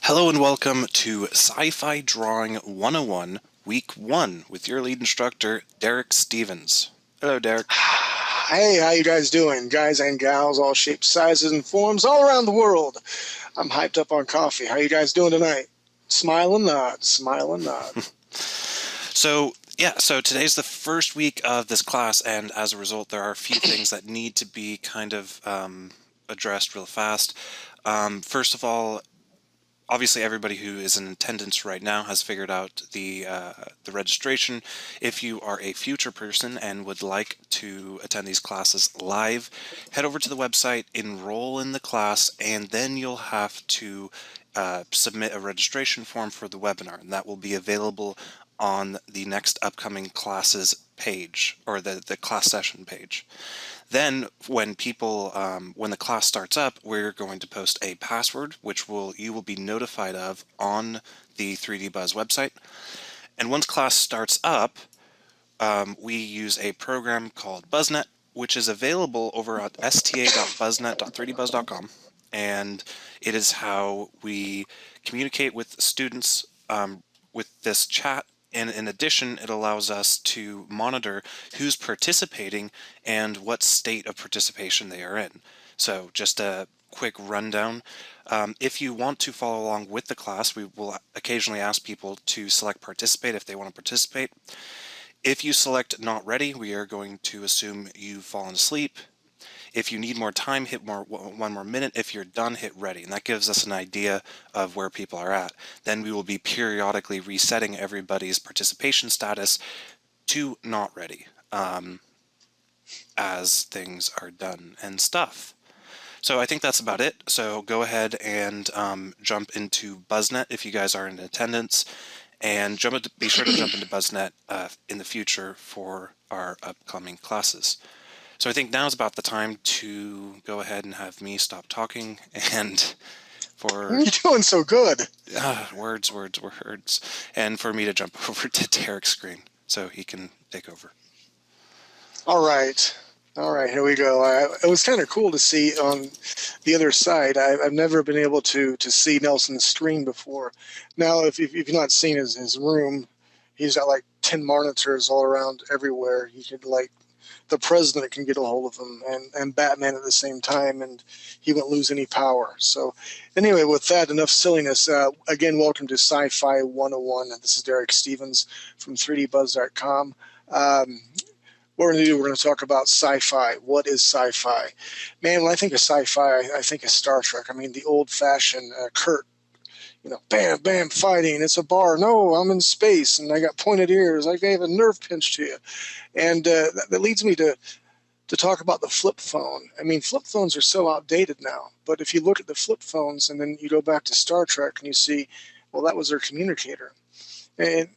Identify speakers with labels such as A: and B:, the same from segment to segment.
A: Hello and welcome to Sci-Fi Drawing 101, Week 1, with your lead instructor, Derek Stevens. Hello, Derek.
B: Hey, how you guys doing? Guys and gals, all shapes, sizes, and forms, all around the world. I'm hyped up on coffee. How you guys doing tonight? Smile and nod, smile and nod.
A: So today's the first week of this class, and as a result, there are a few things that need to be kind of addressed real fast. First of all, obviously, everybody who is in attendance right now has figured out the registration. If you are a future person and would like to attend these classes live, head over to the website, enroll in the class, and then you'll have to submit a registration form for the webinar, and that will be available on the next upcoming classes page, or the class session page. Then when the class starts up, we're going to post a password, which you will be notified of on the 3DBuzz website. And once class starts up, we use a program called BuzzNet, which is available over at sta.buzznet.3dbuzz.com. And it is how we communicate with students with this chat. And in addition, it allows us to monitor who's participating and what state of participation they are in. So just a quick rundown. If you want to follow along with the class, we will occasionally ask people to select participate if they want to participate. If you select not ready, we are going to assume you've fallen asleep. If you need more time, hit one more minute. If you're done, hit ready. And that gives us an idea of where people are at. Then we will be periodically resetting everybody's participation status to not ready as things are done and stuff. So I think that's about it. So go ahead and jump into BuzzNet if you guys are in attendance. And be sure to jump into BuzzNet in the future for our upcoming classes. So I think now's about the time to go ahead and have me stop talking and
B: You're doing so good.
A: Words. And for me to jump over to Derek's screen so he can take over.
B: All right, here we go. It was kind of cool to see on the other side. I've never been able to see Nelson's screen before. Now, if you've not seen his room, he's got like 10 monitors all around everywhere. He could the president can get a hold of him and Batman at the same time, and he won't lose any power. So anyway, with that, enough silliness. Again, welcome to Sci-Fi 101. This is Derek Stevens from 3DBuzz.com. What we're going to do, we're going to talk about sci-fi. What is sci-fi? Man, when I think of sci-fi, I think of Star Trek. I mean, the old-fashioned Kirk, bam, bam, fighting. It's a bar. No, I'm in space, and I got pointed ears. I gave a nerve pinch to you. And that leads me to talk about the flip phone. I mean, flip phones are so outdated now. But if you look at the flip phones and then you go back to Star Trek and you see, well, that was their communicator. And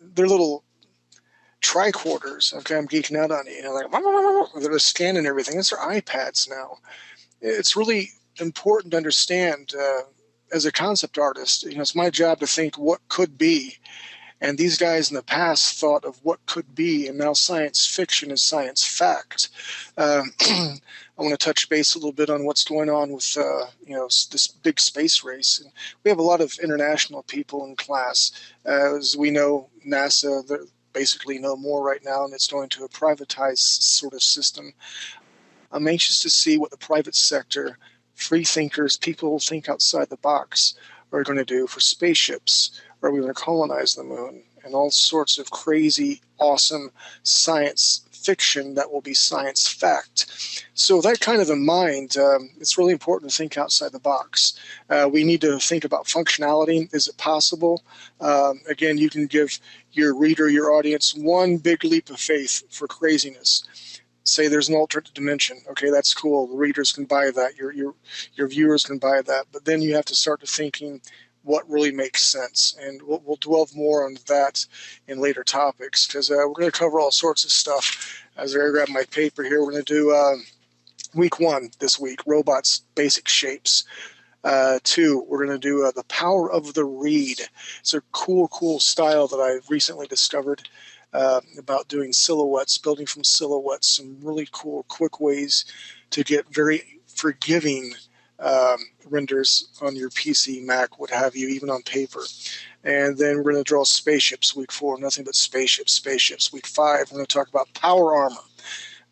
B: their little tricorders. Okay, I'm geeking out on you. They're just scanning everything. It's their iPads now. It's really important to understand as a concept artist, it's my job to think what could be. And these guys in the past thought of what could be, and now science fiction is science fact. I want to touch base a little bit on what's going on with this big space race. And we have a lot of international people in class. As we know, NASA, they're basically no more right now, and it's going to a privatized sort of system. I'm anxious to see what the private sector, free thinkers, people who think outside the box, are going to do for spaceships. Are we going to colonize the moon? And all sorts of crazy, awesome science fiction that will be science fact. So that kind of in mind, it's really important to think outside the box. We need to think about functionality. Is it possible? Again, you can give your reader, your audience, one big leap of faith for craziness. Say there's an alternate dimension. Okay, that's cool. The readers can buy that. Your viewers can buy that. But then you have to start to thinking what really makes sense. And we'll dwell more on that in later topics, because we're going to cover all sorts of stuff. As I grab my paper here, we're going to do week 1 this week, robots, basic shapes. 2, we're going to do the power of the reed. It's a cool style that I recently discovered. About doing silhouettes, building from silhouettes, some really cool, quick ways to get very forgiving renders on your PC, Mac, what have you, even on paper. And then we're going to draw spaceships week 4, nothing but spaceships, spaceships. Week 5, we're going to talk about power armor.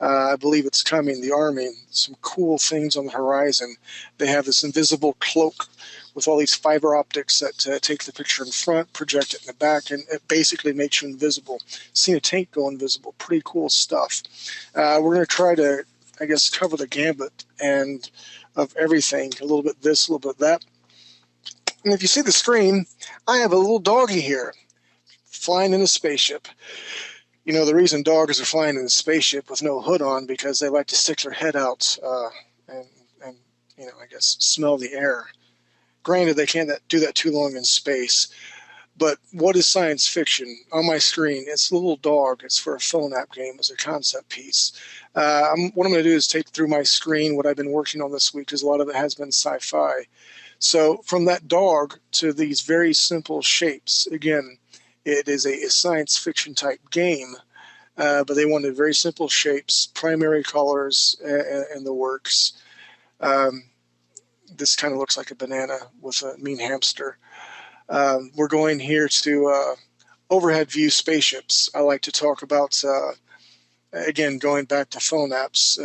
B: I believe it's coming, the Army, some cool things on the horizon. They have this invisible cloak with all these fiber optics that take the picture in front, project it in the back, and it basically makes you invisible. Seen a tank go invisible. Pretty cool stuff. We're going to try to, I guess, cover the gambit and of everything. A little bit this, a little bit that. And if you see the screen, I have a little doggy here flying in a spaceship. You know, the reason dogs are flying in a spaceship with no hood on because they like to stick their head out and you know, I guess, smell the air. Granted, they can't do that too long in space. But what is science fiction? On my screen, it's a little dog. It's for a phone app game. It's a concept piece. What I'm going to do is take through my screen what I've been working on this week, because a lot of it has been sci-fi. So from that dog to these very simple shapes, again, it is a science fiction type game, but they wanted very simple shapes, primary colors, and the works. This kind of looks like a banana with a mean hamster. We're going here to overhead view spaceships. I like to talk about, again, going back to phone apps,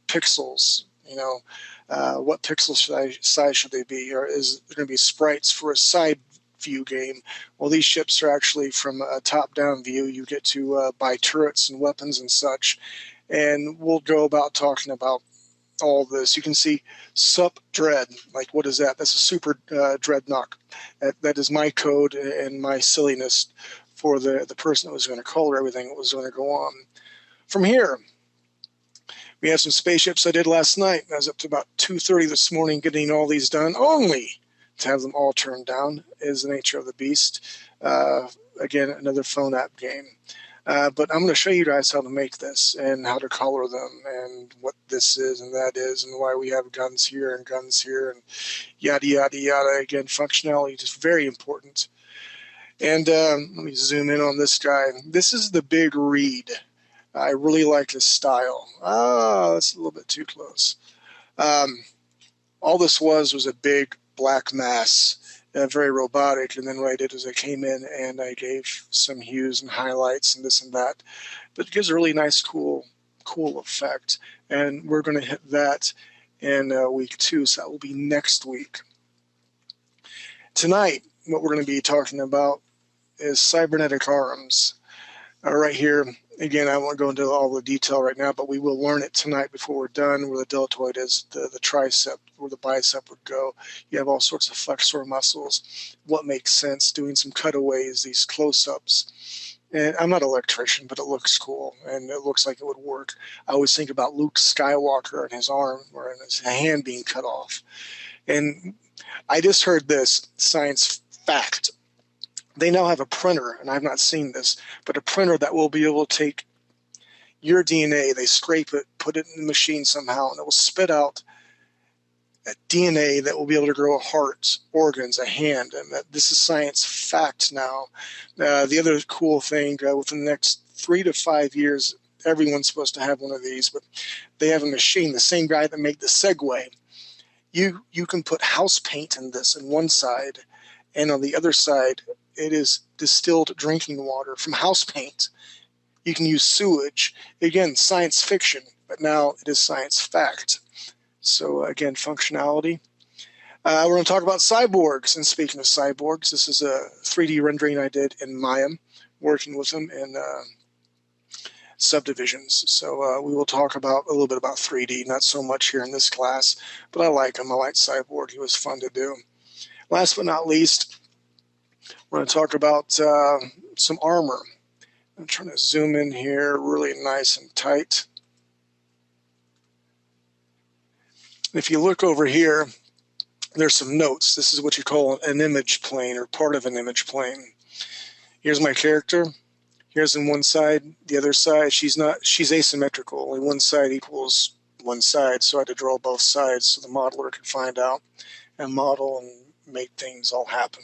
B: pixels, you know, what pixel size should they be? Or is there going to be sprites for a side view game? Well, these ships are actually from a top-down view. You get to buy turrets and weapons and such. And we'll go about talking about all this. You can see sup dread. Like, what is that? That's a super dreadnought. That is my code and my silliness for the person that was going to color everything that was going to go on. From here, we have some spaceships I did last night. I was up to about 2:30 this morning getting all these done, only to have them all turned down, is the nature of the beast. Again, another phone app game. But I'm going to show you guys how to make this and how to color them and what this is and that is and why we have guns here and yada, yada, yada. Again, functionality is very important. And let me zoom in on this guy. This is the Big Read. I really like this style. That's a little bit too close. All this was a big black mass, very robotic. And then what I did is I came in and I gave some hues and highlights and this and that. But it gives a really nice, cool effect. And we're going to hit that in week 2, so that will be next week. Tonight, what we're going to be talking about is cybernetic arms. Right here, again, I won't go into all the detail right now, but we will learn it tonight before we're done, where the deltoid is, the tricep, where the bicep would go. You have all sorts of flexor muscles, what makes sense, doing some cutaways, these close-ups. And I'm not an electrician, but it looks cool, and it looks like it would work. I always think about Luke Skywalker and his arm or his hand being cut off. And I just heard this science fact. They now have a printer, and I've not seen this, but a printer that will be able to take your DNA, they scrape it, put it in the machine somehow, and it will spit out a DNA that will be able to grow a heart, organs, a hand, and that this is science fact now. The other cool thing, within the next 3 to 5 years, everyone's supposed to have one of these, but they have a machine, the same guy that made the Segway. You can put house paint in this on one side, and on the other side, it is distilled drinking water from house paint. You can use sewage. Again, science fiction, but now it is science fact. So again, functionality. We're going to talk about cyborgs. And speaking of cyborgs, this is a 3D rendering I did in Maya, working with them in subdivisions. So we will talk about a little bit about 3D, not so much here in this class, but I like him. I like Cyborg. He was fun to do. Last but not least, we're going to talk about some armor. I'm trying to zoom in here really nice and tight. If you look over here, there's some notes. This is what you call an image plane or part of an image plane. Here's my character. Here's in one side, the other side. She's asymmetrical. Only one side equals one side, so I had to draw both sides so the modeler could find out and model and make things all happen.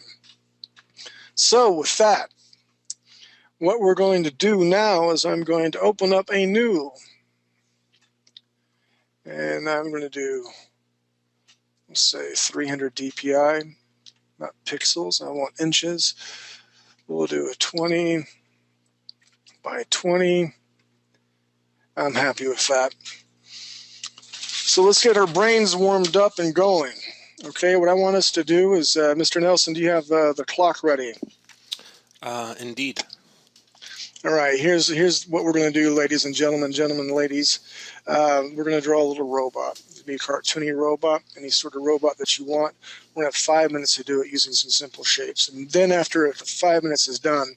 B: So with that, what we're going to do now is I'm going to open up a new, and I'm going to do Let's say 300 DPI, not pixels. I want inches. We'll do a 20 by 20. I'm happy with that. So let's get our brains warmed up and going. Okay, what I want us to do is, Mr. Nelson, do you have the clock ready?
A: Indeed.
B: All right, here's what we're going to do, ladies and gentlemen, ladies. We're going to draw a little robot. It'll be a cartoony robot, any sort of robot that you want. We're going to have 5 minutes to do it using some simple shapes. And then after 5 minutes is done,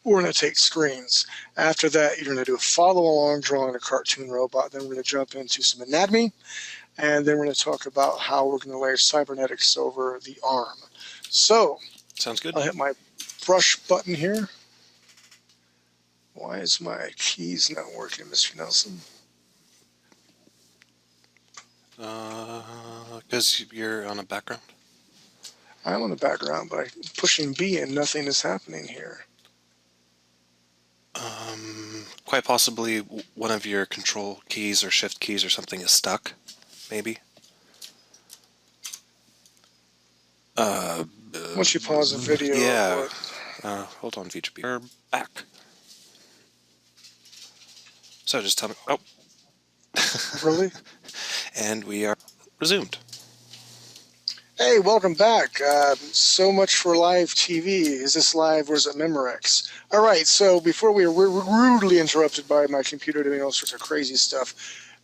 B: we're going to take screens. After that, you're going to do a follow-along drawing a cartoon robot. Then we're going to jump into some anatomy. And then we're going to talk about how we're going to layer cybernetics over the arm. So,
A: sounds good.
B: I'll hit my brush button here. Why is my keys not working, Mr. Nelson?
A: Because you're on a background.
B: I'm on the background, but I'm pushing B and nothing is happening here.
A: Quite possibly one of your control keys or shift keys or something is stuck, maybe.
B: Once you pause the video,
A: yeah. Hold on, VGB. We're back. So just tell me. Oh.
B: Really?
A: And we are resumed.
B: Hey, welcome back. So much for live TV. Is this live or is it Memorex? All right, so before we're rudely interrupted by my computer doing all sorts of crazy stuff,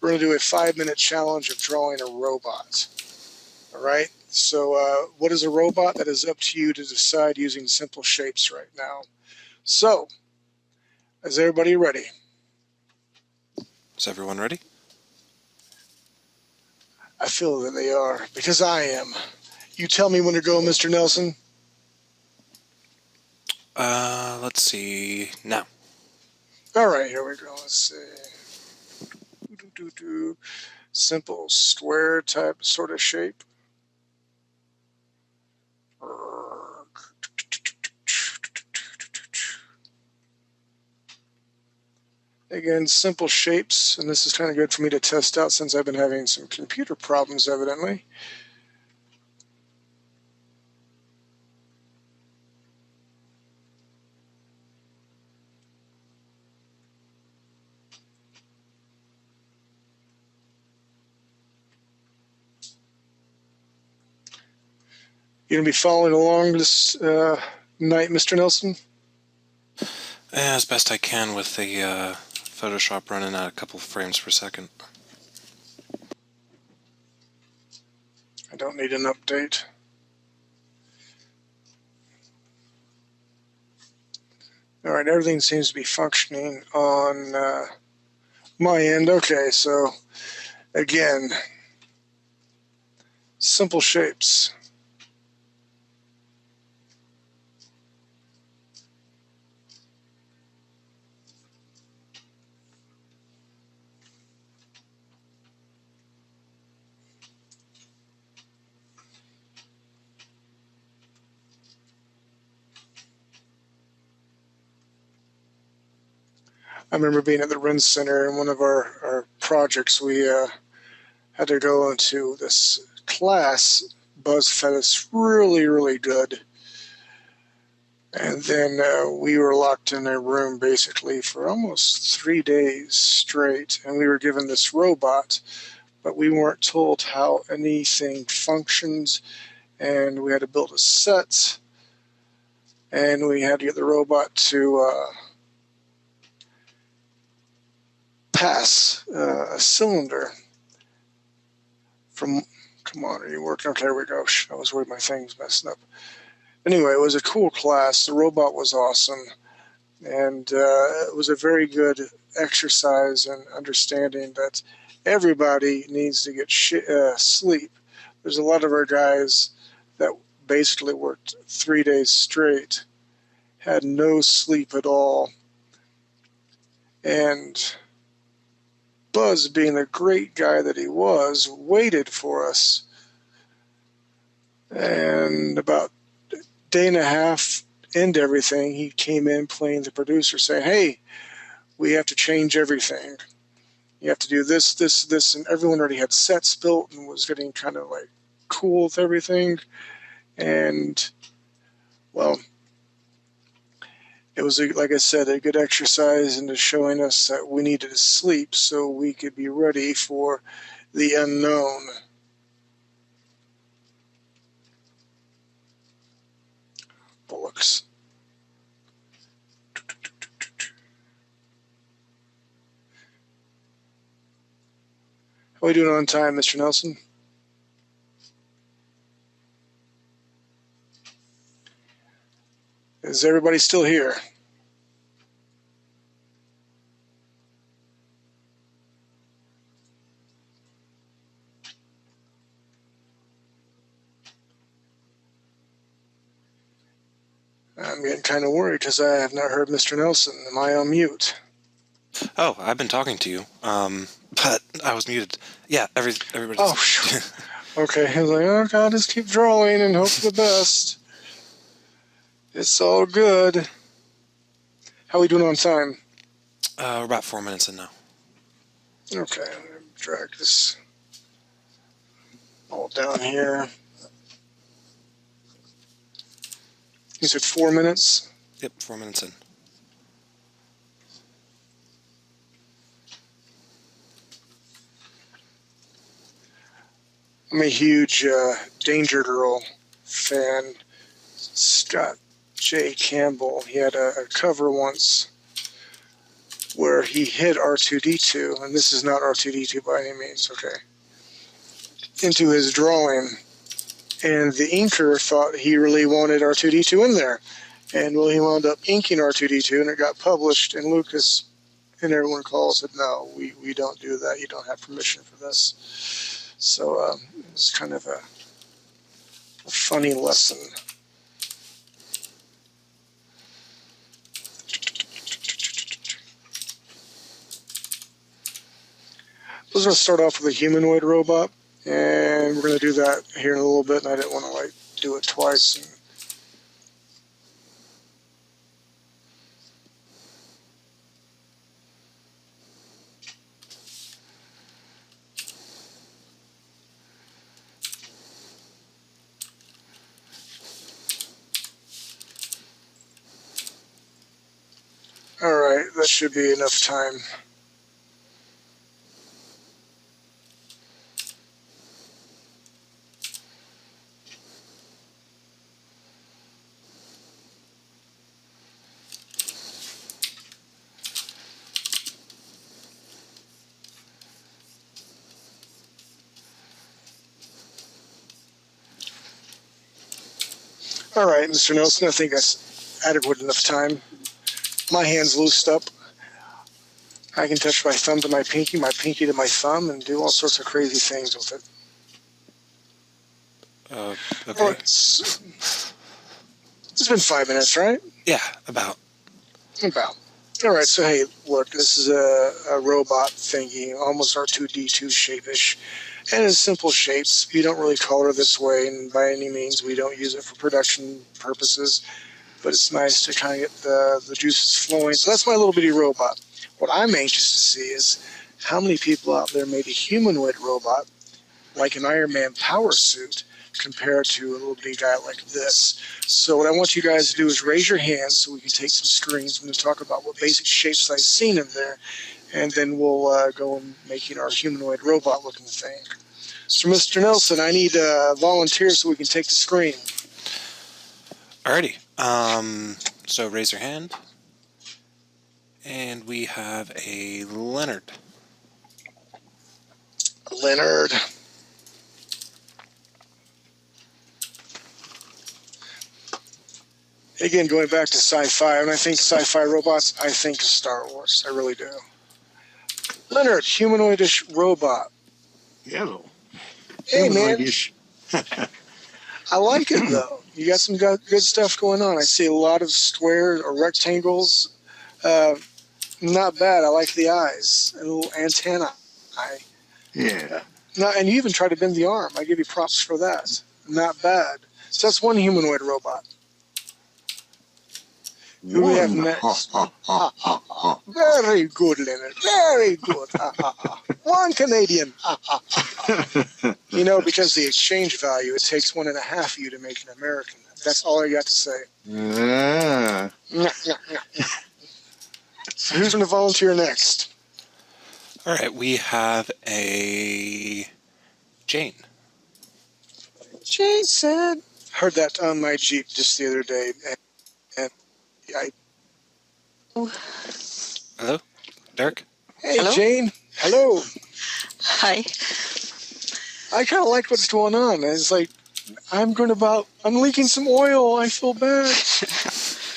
B: we're going to do a 5-minute challenge of drawing a robot. All right, so what is a robot? That is up to you to decide using simple shapes right now. So, is everybody ready?
A: Is everyone ready?
B: I feel that they are, because I am. You tell me when to go, Mr. Nelson.
A: Let's see. Now.
B: All right, here we go. Let's see. Simple square type sort of shape. Again, simple shapes, and this is kind of good for me to test out since I've been having some computer problems, evidently. You gonna be following along this night, Mr. Nelson?
A: Yeah, as best I can with the Photoshop running at a couple of frames per second.
B: I don't need an update. All right, everything seems to be functioning on my end. Okay, so again, simple shapes. I remember being at the Ren Center in one of our projects. We had to go into this class. Buzz fed us really, really good. And then we were locked in a room basically for almost 3 days straight. And we were given this robot, but we weren't told how anything functions. And we had to build a set. And we had to get the robot to pass a cylinder from, come on, are you working? Okay, there we go. I was worried my thing was messing up. Anyway, it was a cool class. The robot was awesome. And it was a very good exercise in understanding that everybody needs to get sleep. There's a lot of our guys that basically worked 3 days straight, had no sleep at all. And Buzz, being the great guy that he was, waited for us. And about a day and a half into everything, he came in playing the producer saying, hey, we have to change everything. You have to do this, this, this. And everyone already had sets built and was getting kind of like cool with everything. And, well, it was, like I said, a good exercise into showing us that we needed to sleep so we could be ready for the unknown. Bullocks. How are we doing on time, Mr. Nelson? Is everybody still here? I'm getting kind of worried because I have not heard Mr. Nelson. Am I on mute?
A: Oh, I've been talking to you, but I was muted. Yeah, everybody's...
B: Oh, okay. I was like, oh, God, just keep drawing and hope for the best. It's all good. How are we doing on time?
A: We're about 4 minutes in now.
B: Okay, I'm going to drag this all down here. You said 4 minutes?
A: Yep, 4 minutes in.
B: I'm a huge Danger Girl fan. Scott J. Campbell. He had a cover once where he hit R2-D2, and this is not R2-D2 by any means, okay, into his drawing. And the inker thought he really wanted R2-D2 in there. And well, he wound up inking R2-D2, and it got published, and Lucas and everyone calls said, no, we don't do that. You don't have permission for this. So it's kind of a funny lesson. I was going to start off with a humanoid robot, and we're going to do that here in a little bit, and I didn't want to do it twice. And all right, that should be enough time. All right, Mr. Nelson, I think that's adequate enough time. My hand's loosed up. I can touch my thumb to my pinky to my thumb, and do all sorts of crazy things with it.
A: Okay.
B: Well, it's been 5 minutes, right?
A: Yeah, about.
B: About. All right, so hey, look, this is a robot thingy, almost R2-D2 shape-ish, and it's simple shapes. You don't really color this way, and by any means, we don't use it for production purposes, but it's nice to kind of get the juices flowing. So that's my little bitty robot. What I'm anxious to see is how many people out there made a humanoid robot, like an Iron Man power suit, compared to a little bitty guy like this. So what I want you guys to do is raise your hands so we can take some screens. I'm going to talk about what basic shapes I've seen in there, and then we'll go and making our humanoid robot looking thing. So Mr. Nelson, I need volunteers so we can take the screen.
A: Alrighty. So raise your hand. And we have a Leonard.
B: Leonard. Again, going back to sci-fi, when I think sci-fi robots, I think of Star Wars. I really do. Leonard, humanoidish robot.
C: Hello.
B: Hey, man.
C: Humanoidish.
B: I like it, though. You got some good stuff going on. I see a lot of squares or rectangles. Not bad. I like the eyes. A little antenna eye.
C: Yeah.
B: And you even tried to bend the arm. I give you props for that. Not bad. So that's one humanoid robot. Who we have
C: One.
B: next? Very good, Leonard. Very good. One Canadian. You know, because the exchange value, it takes 1.5 of you to make an American. That's all I got to say.
C: Yeah.
B: So who's going to volunteer next?
A: All right, we have a Jane.
B: Jason. Heard that on my Jeep just the other day, and I.
A: Hello, Derek.
B: Hey,
D: Hello?
B: Jane. Hello.
D: Hi.
B: I kind of like what's going on. It's like I'm leaking some oil. I feel bad.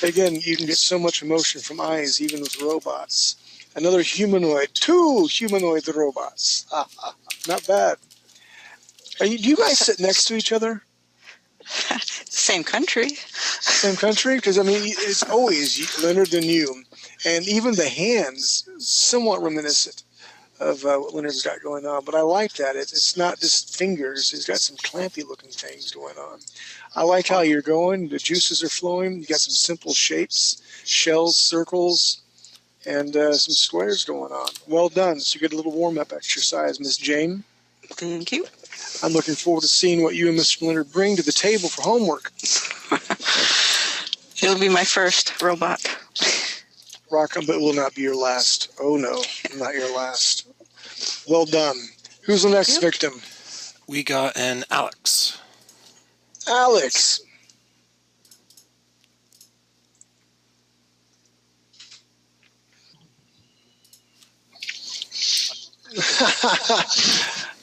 B: Again, you can get so much emotion from eyes, even with robots. Another humanoid, 2 humanoid robots. Not bad. Do you guys sit next to each other?
D: Same country.
B: Same country? Because, I mean, it's always Leonard and you. And even the hands, somewhat reminiscent of what Leonard's got going on. But I like that. It's not just fingers. He's got some clampy-looking things going on. I like how you're going. The juices are flowing. You got some simple shapes, shells, circles, and some squares going on. Well done. So you get a little warm-up exercise, Miss Jane.
D: Thank you.
B: I'm looking forward to seeing what you and Mr. Leonard bring to the table for homework.
D: It'll be my first robot.
B: Rock 'em, but will not be your last. Oh, no, not your last. Well done. Who's the next victim?
A: We got an Alex.
B: Alex.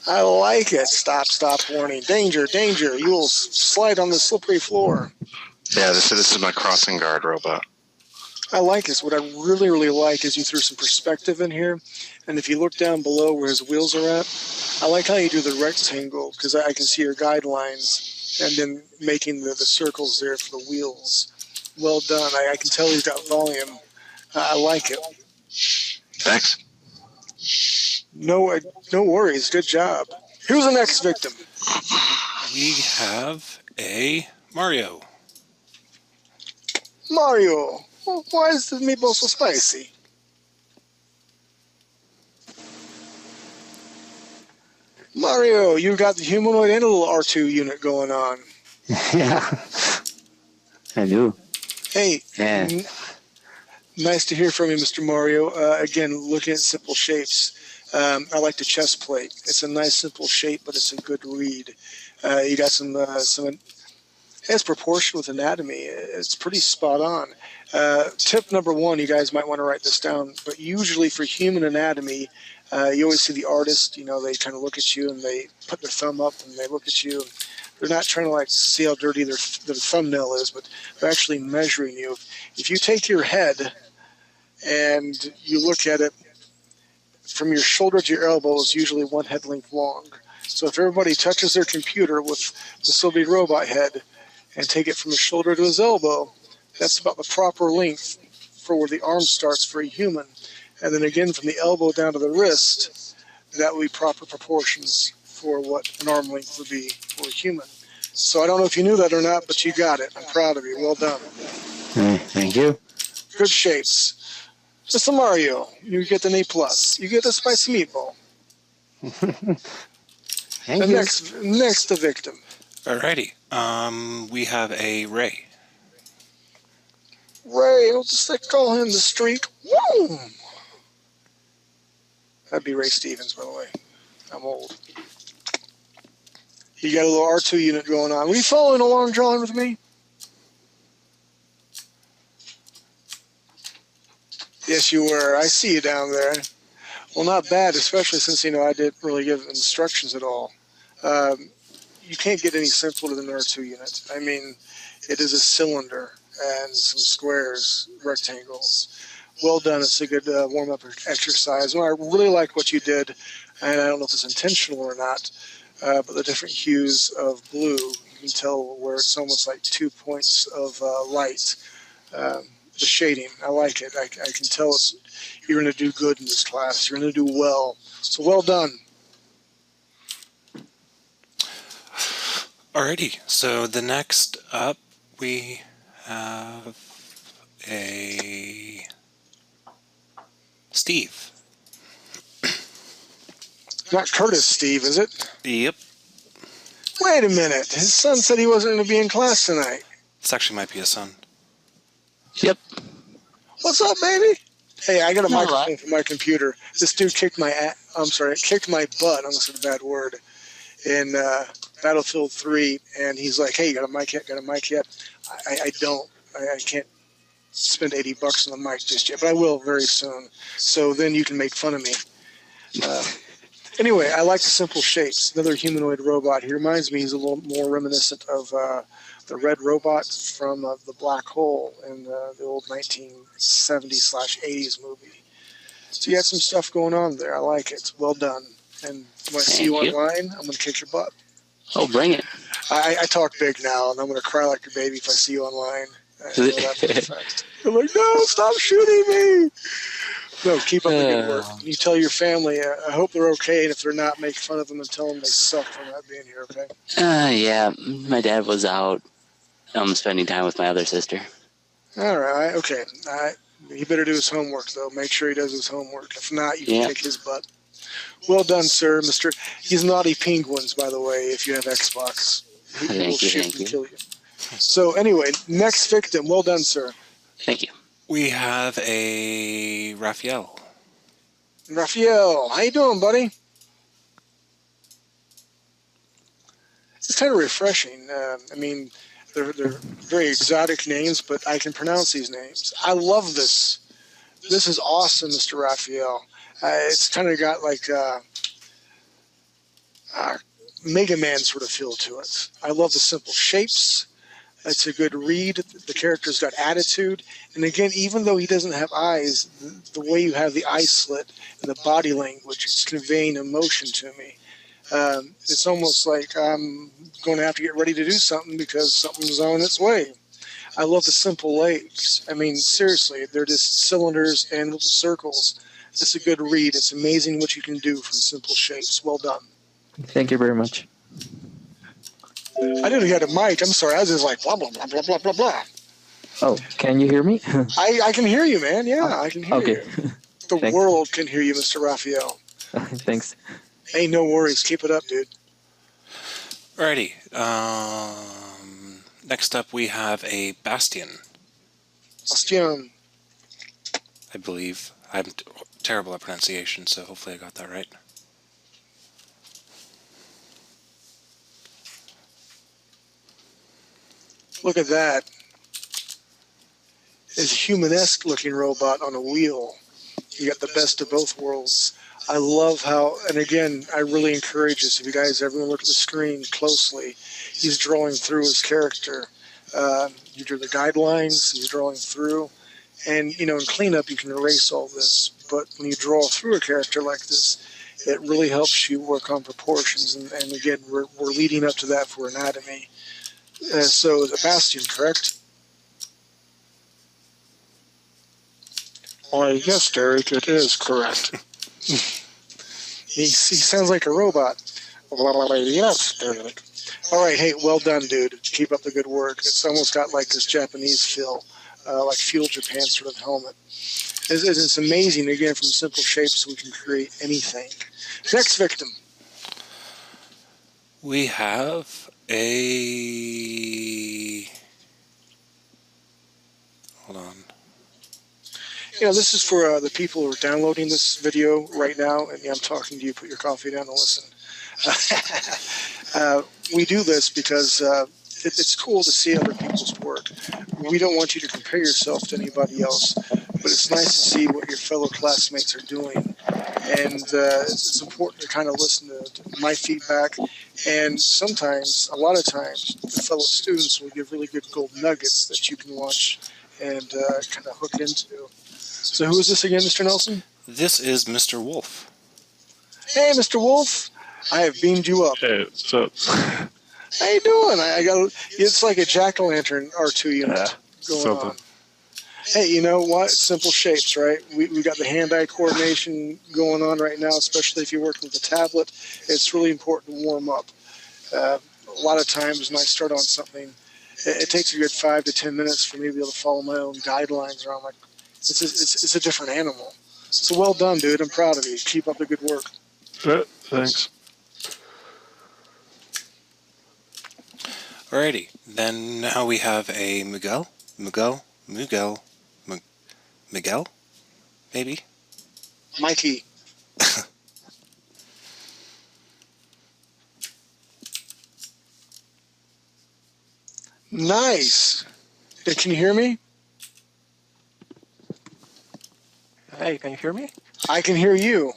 B: I like it. Stop, warning. Danger, danger. You will slide on the slippery floor.
E: Yeah, this is my crossing guard robot.
B: I like this. What I really, really like is you threw some perspective in here. And if you look down below where his wheels are at, I like how you do the rectangle because I can see your guidelines and then making the circles there for the wheels. Well done. I can tell he's got volume. I like it.
E: Thanks.
B: No worries. Good job. Who's the next victim?
A: We have a Mario.
B: Mario. Why is the meatball so spicy? Mario, you got the humanoid and a little R2 unit going on.
F: Yeah, I do.
B: Hey,
F: Yeah.
B: Nice to hear from you, Mr. Mario. Again, looking at simple shapes. I like the chest plate. It's a nice, simple shape, but it's a good read. You got some it's proportion with anatomy. It's pretty spot on. Tip number 1, you guys might want to write this down, but usually for human anatomy, you always see the artist, you know, they kind of look at you and they put their thumb up and they look at you. They're not trying to like see how dirty their thumbnail is, but they're actually measuring you. If you take your head and you look at it from your shoulder to your elbow is usually 1 head length long. So if everybody touches their computer with the Sylvie robot head and take it from his shoulder to his elbow, that's about the proper length for where the arm starts for a human. And then again from the elbow down to the wrist, that would be proper proportions for what an arm length would be for a human. So I don't know if you knew that or not, but you got it. I'm proud of you. Well done.
F: Thank you.
B: Good shapes. Mr. Mario, you get an A+. You get a spicy meatball.
F: Thank
B: The
F: you.
B: next victim.
A: Alrighty. We have a Ray.
B: Ray, we'll just call him the Streak. Woo! That'd be Ray Stevens, by the way. I'm old. You got a little R2 unit going on. Were you following along, John, with me? Yes, you were. I see you down there. Well, not bad, especially since, you know, I didn't really give instructions at all. You can't get any simpler than an R2 unit. I mean, it is a cylinder and some squares, rectangles. Well done. It's a good warm-up exercise. Well, I really like what you did, and I don't know if it's intentional or not, but the different hues of blue, you can tell where it's almost like 2 points of light. The shading, I like it. I can tell you're going to do good in this class. You're going to do well. So well done.
A: Alrighty. So the next up we have a Steve.
B: Not Curtis Steve, is it?
A: Yep.
B: Wait a minute. His son said he wasn't going to be in class tonight.
A: This actually might be his son.
F: Yep.
B: What's up, baby? Hey, I got a
F: Not a lot.
B: microphone for my computer. This dude kicked my kicked my butt. I almost said a bad word. In Battlefield 3, and he's like, "Hey, you got a mic yet? Got a mic yet?" I don't. I can't spend $80 on the mic just yet, but I will very soon. So then you can make fun of me. Anyway, I like the simple shapes. Another humanoid robot. He reminds me. He's a little more reminiscent of the red robot from the Black Hole in the old 1970s/80s movie. So you got some stuff going on there. I like it. Well done. And when I see you
F: Thank you.
B: online, I'm going to kick your butt.
F: Oh, bring it.
B: I talk big now, and I'm going to cry like a baby if I see you online. I know that for a fact. You're like, no, stop shooting me. No, keep up the good work. You tell your family, I hope they're okay, and if they're not, make fun of them and tell them they suck for not being here, okay?
F: Yeah, my dad was out spending time with my other sister.
B: All right, okay. All right. He better do his homework, though. Make sure he does his homework. If not, you can kick his butt. Well done, sir, Mr. He's Naughty Penguins, by the way, if you have Xbox. He will shoot and kill you. So anyway, next victim. Well done, sir.
F: Thank you.
A: We have a Raphael.
B: Raphael, how you doing, buddy? It's kind of refreshing. I mean, they're very exotic names, but I can pronounce these names. I love this. This is awesome, Mr. Raphael. It's kind of got like Mega Man sort of feel to it. I love the simple shapes. It's a good read. The character's got attitude. And again, even though he doesn't have eyes, the way you have the eye slit and the body language is conveying emotion to me. It's almost like I'm going to have to get ready to do something because something's on its way. I love the simple legs. I mean, seriously, they're just cylinders and little circles. It's a good read. It's amazing what you can do from simple shapes. Well done.
G: Thank you very much.
B: I didn't get a mic. I'm sorry. I was just like, blah, blah, blah, blah, blah, blah, blah.
G: Oh, can you hear me?
B: I can hear you, man. Yeah, I can hear
G: Okay.
B: you. The
G: Thanks.
B: world can hear you, Mr. Raphael.
G: Thanks.
B: Hey, no worries. Keep it up, dude.
A: Alrighty. Next up, we have a Bastion,
B: Bastion.
A: I believe. I'm terrible at pronunciation, so hopefully I got that right.
B: Look at that. It's a humanesque looking robot on a wheel. You got the best of both worlds. I love how, and again, I really encourage this. If you guys ever look at the screen closely, he's drawing through his character. You do the guidelines, he's drawing through. And, you know, in cleanup, you can erase all this. But when you draw through a character like this, it really helps you work on proportions. And again, we're leading up to that for anatomy. So, the Bastion, correct? Why, yes, Derek, it is correct. he sounds like a robot. Yes, Derek. All right, hey, well done, dude. Keep up the good work. It's almost got like this Japanese feel, like Feudal Japan sort of helmet. It's amazing, again, from simple shapes we can create anything. Next victim.
A: We have a... Hold on.
B: You know, this is for the people who are downloading this video right now, and yeah, I'm talking to you. Put your coffee down and listen. We do this because it's cool to see other people's work. We don't want you to compare yourself to anybody else, but it's nice to see what your fellow classmates are doing. And it's important to kind of listen to my feedback. And sometimes, a lot of times, the fellow students will give really good gold nuggets that you can watch and kind of hook into. So who is this again, Mr. Nelson?
A: This is Mr. Wolf.
B: Hey, Mr. Wolf. I have beamed you up.
C: Hey, what's up?
B: How you doing? It's like a jack-o'-lantern R2 unit going on. Hey, you know what? Simple shapes, right? We got the hand-eye coordination going on right now, especially if you're working with a tablet. It's really important to warm up. A lot of times when I start on something, it takes a good 5 to 10 minutes for me to be able to follow my own guidelines around. Like, it's a different animal. So well done, dude. I'm proud of you. Keep up the good work.
H: Thanks.
A: Alrighty, then now we have a Miguel, maybe?
B: Mikey. Nice. Hey, can you hear me?
I: Hey, can you hear me?
B: I can hear you.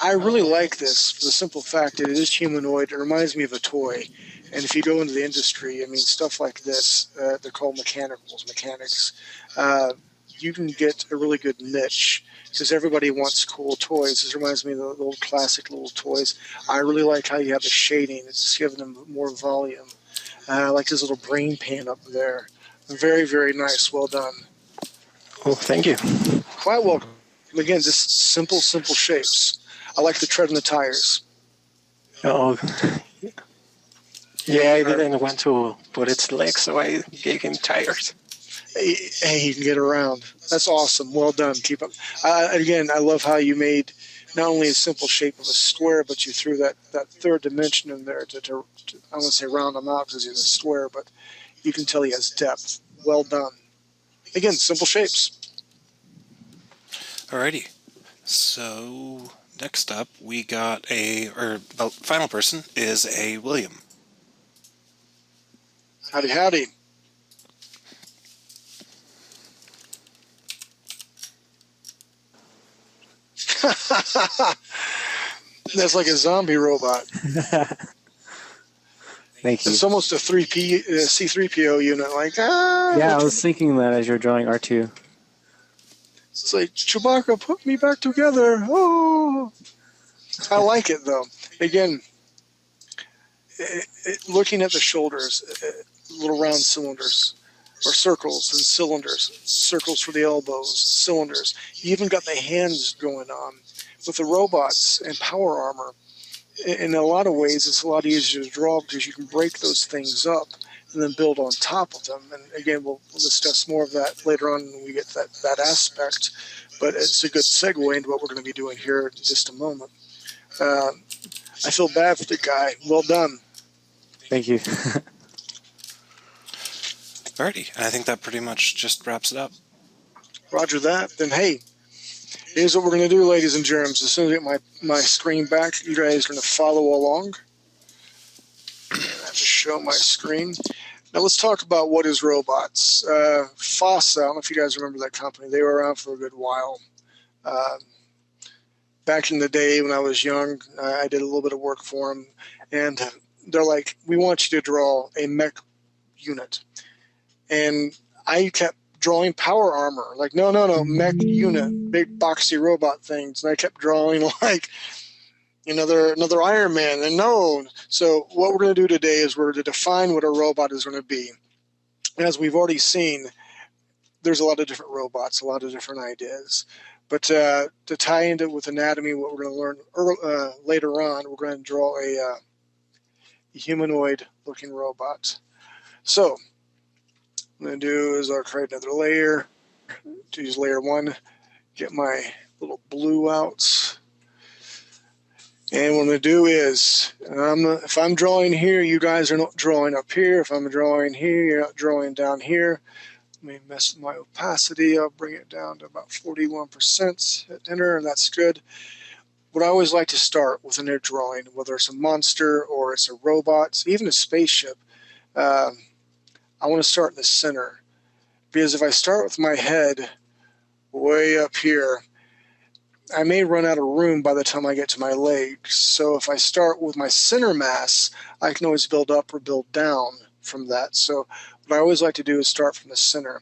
B: I really like this for the simple fact that it is humanoid. It reminds me of a toy. And if you go into the industry, I mean, stuff like this, they're called mechanics. You can get a really good niche because everybody wants cool toys. This reminds me of the old classic little toys. I really like how you have the shading. It's just giving them more volume. I like this little brain pan up there. Very, very nice. Well done.
I: Oh, thank you.
B: Quite welcome. Again, just simple shapes. I like the tread on the tires.
I: Oh, yeah, I didn't want to put its legs, so I gave him tires.
B: Hey, you can get around. That's awesome. Well done. Keep up. Again, I love how you made not only a simple shape of a square, but you threw that third dimension in there to I don't want to say round him out because he's a square, but you can tell he has depth. Well done. Again, simple shapes.
A: Alrighty, so next up we got the final person is a William.
B: Howdy, howdy. That's like a zombie robot.
I: Thank you.
B: It's almost a C3PO unit. Like,
I: Yeah, I was thinking that as you're drawing R2.
B: It's like, Chewbacca, put me back together. Oh, I like it though. Again, looking at the shoulders, little round cylinders or circles and cylinders, circles for the elbows, cylinders. You even got the hands going on. With the robots and power armor, in a lot of ways, it's a lot easier to draw because you can break those things up and then build on top of them. And again, we'll discuss more of that later on when we get that aspect. But it's a good segue into what we're going to be doing here in just a moment. I feel bad for the guy. Well done.
I: Thank you.
A: Alrighty, and I think that pretty much just wraps it up.
B: Roger that. Then, hey, here's what we're going to do, ladies and germs. As soon as I get my screen back, you guys are going to follow along. I have to show my screen. Now let's talk about what is robots. FOSSA, I don't know if you guys remember that company. They were around for a good while. Back in the day when I was young, I did a little bit of work for them. And they're like, we want you to draw a mech unit. And I kept drawing power armor. Like, no, mech unit, big boxy robot things. And I kept drawing like another Iron Man. And no. So what we're going to do today is we're to define what a robot is going to be. As we've already seen, there's a lot of different robots, a lot of different ideas. But to tie into with anatomy, what we're going to learn later on, we're going to draw a humanoid-looking robot. So what I'm going to do is I'll create another layer. To use layer 1, get my little blue out. And what I'm going to do is, if I'm drawing here, you guys are not drawing up here. If I'm drawing here, you're not drawing down here. Let me mess with my opacity. I'll bring it down to about 41%. Hit enter, and that's good. What I always like to start with in a drawing, whether it's a monster or it's a robot, even a spaceship, I want to start in the center. Because if I start with my head way up here, I may run out of room by the time I get to my legs. So if I start with my center mass, I can always build up or build down from that. So what I always like to do is start from the center.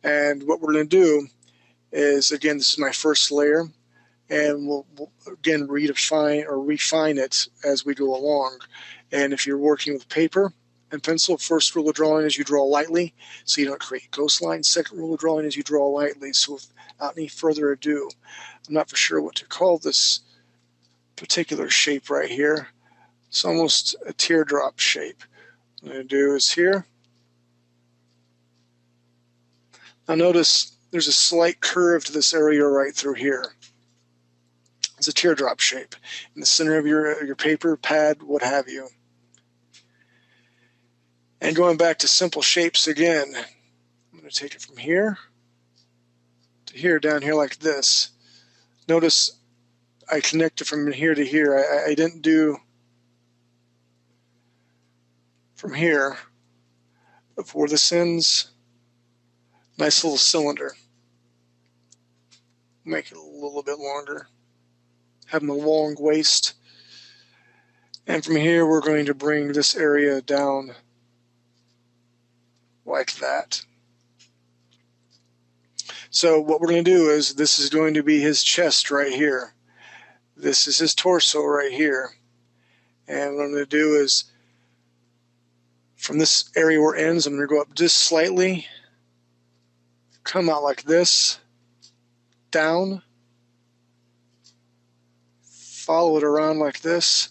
B: And what we're going to do is, again, this is my first layer. And we'll again redefine or refine it as we go along. And if you're working with paper and pencil, first rule of drawing is you draw lightly so you don't create ghost lines. Second rule of drawing is you draw lightly. So without any further ado, I'm not for sure what to call this particular shape right here. It's almost a teardrop shape. What I'm going to do is here, Now notice there's a slight curve to this area right through here. It's a teardrop shape in the center of your paper, pad, what have you. And going back to simple shapes again, I'm going to take it from here to here, down here like this. Notice I connected from here to here. I didn't do from here, but for this ends, nice little cylinder. Make it a little bit longer. Have them a long waist. And from here, we're going to bring this area down like that. So what we're going to do is, this is going to be his chest right here. This is his torso right here. And what I'm going to do is, from this area where it ends, I'm going to go up just slightly, come out like this, down, follow it around like this.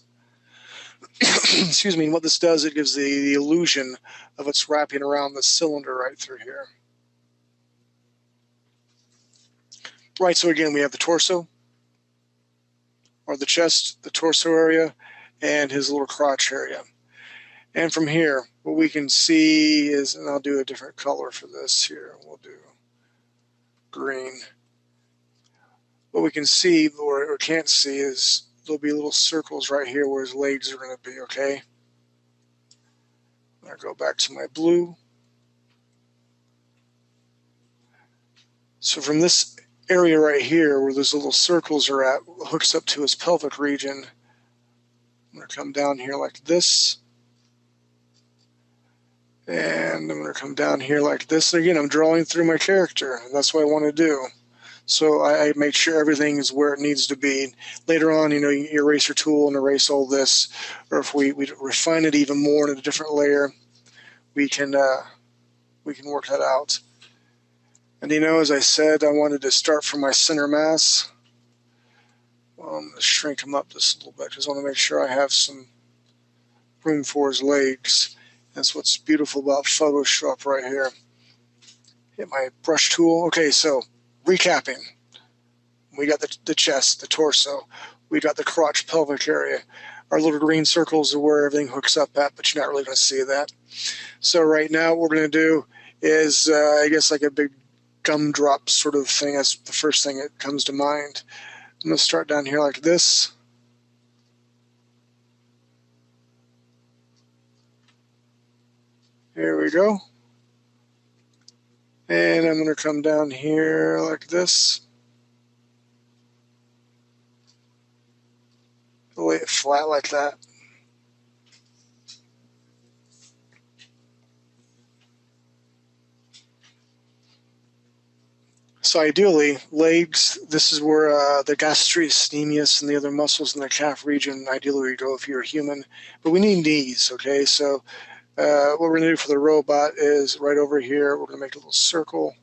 B: Excuse me, and what this does, it gives the illusion of it's wrapping around the cylinder right through here. Right, so again, we have the torso, or the chest, the torso area, and his little crotch area. And from here, what we can see is, and I'll do a different color for this here, we'll do green. What we can see, or can't see, is there'll be little circles right here where his legs are going to be, okay? I'll go back to my blue. So from this area right here where those little circles are at, hooks up to his pelvic region, I'm going to come down here like this. And I'm going to come down here like this. Again, I'm drawing through my character, and that's what I want to do. So I make sure everything is where it needs to be. Later on, you erase your tool and erase all this. Or if we refine it even more in a different layer, we can work that out. And as I said, I wanted to start from my center mass. Well, I'm going to shrink him up just a little bit because I want to make sure I have some room for his legs. That's what's beautiful about Photoshop right here. Hit my brush tool. Okay, so recapping. We got the chest, the torso. We got the crotch, pelvic area. Our little green circles are where everything hooks up at, but you're not really going to see that. So right now what we're going to do is, I guess like a big gumdrop sort of thing. That's the first thing that comes to mind. I'm going to start down here like this. Here we go. And I'm going to come down here like this. Lay it flat like that. So ideally, legs, this is where the gastrocnemius and the other muscles in the calf region ideally would go if you're a human. But we need knees, okay? So what we're going to do for the robot is right over here, we're going to make a little circle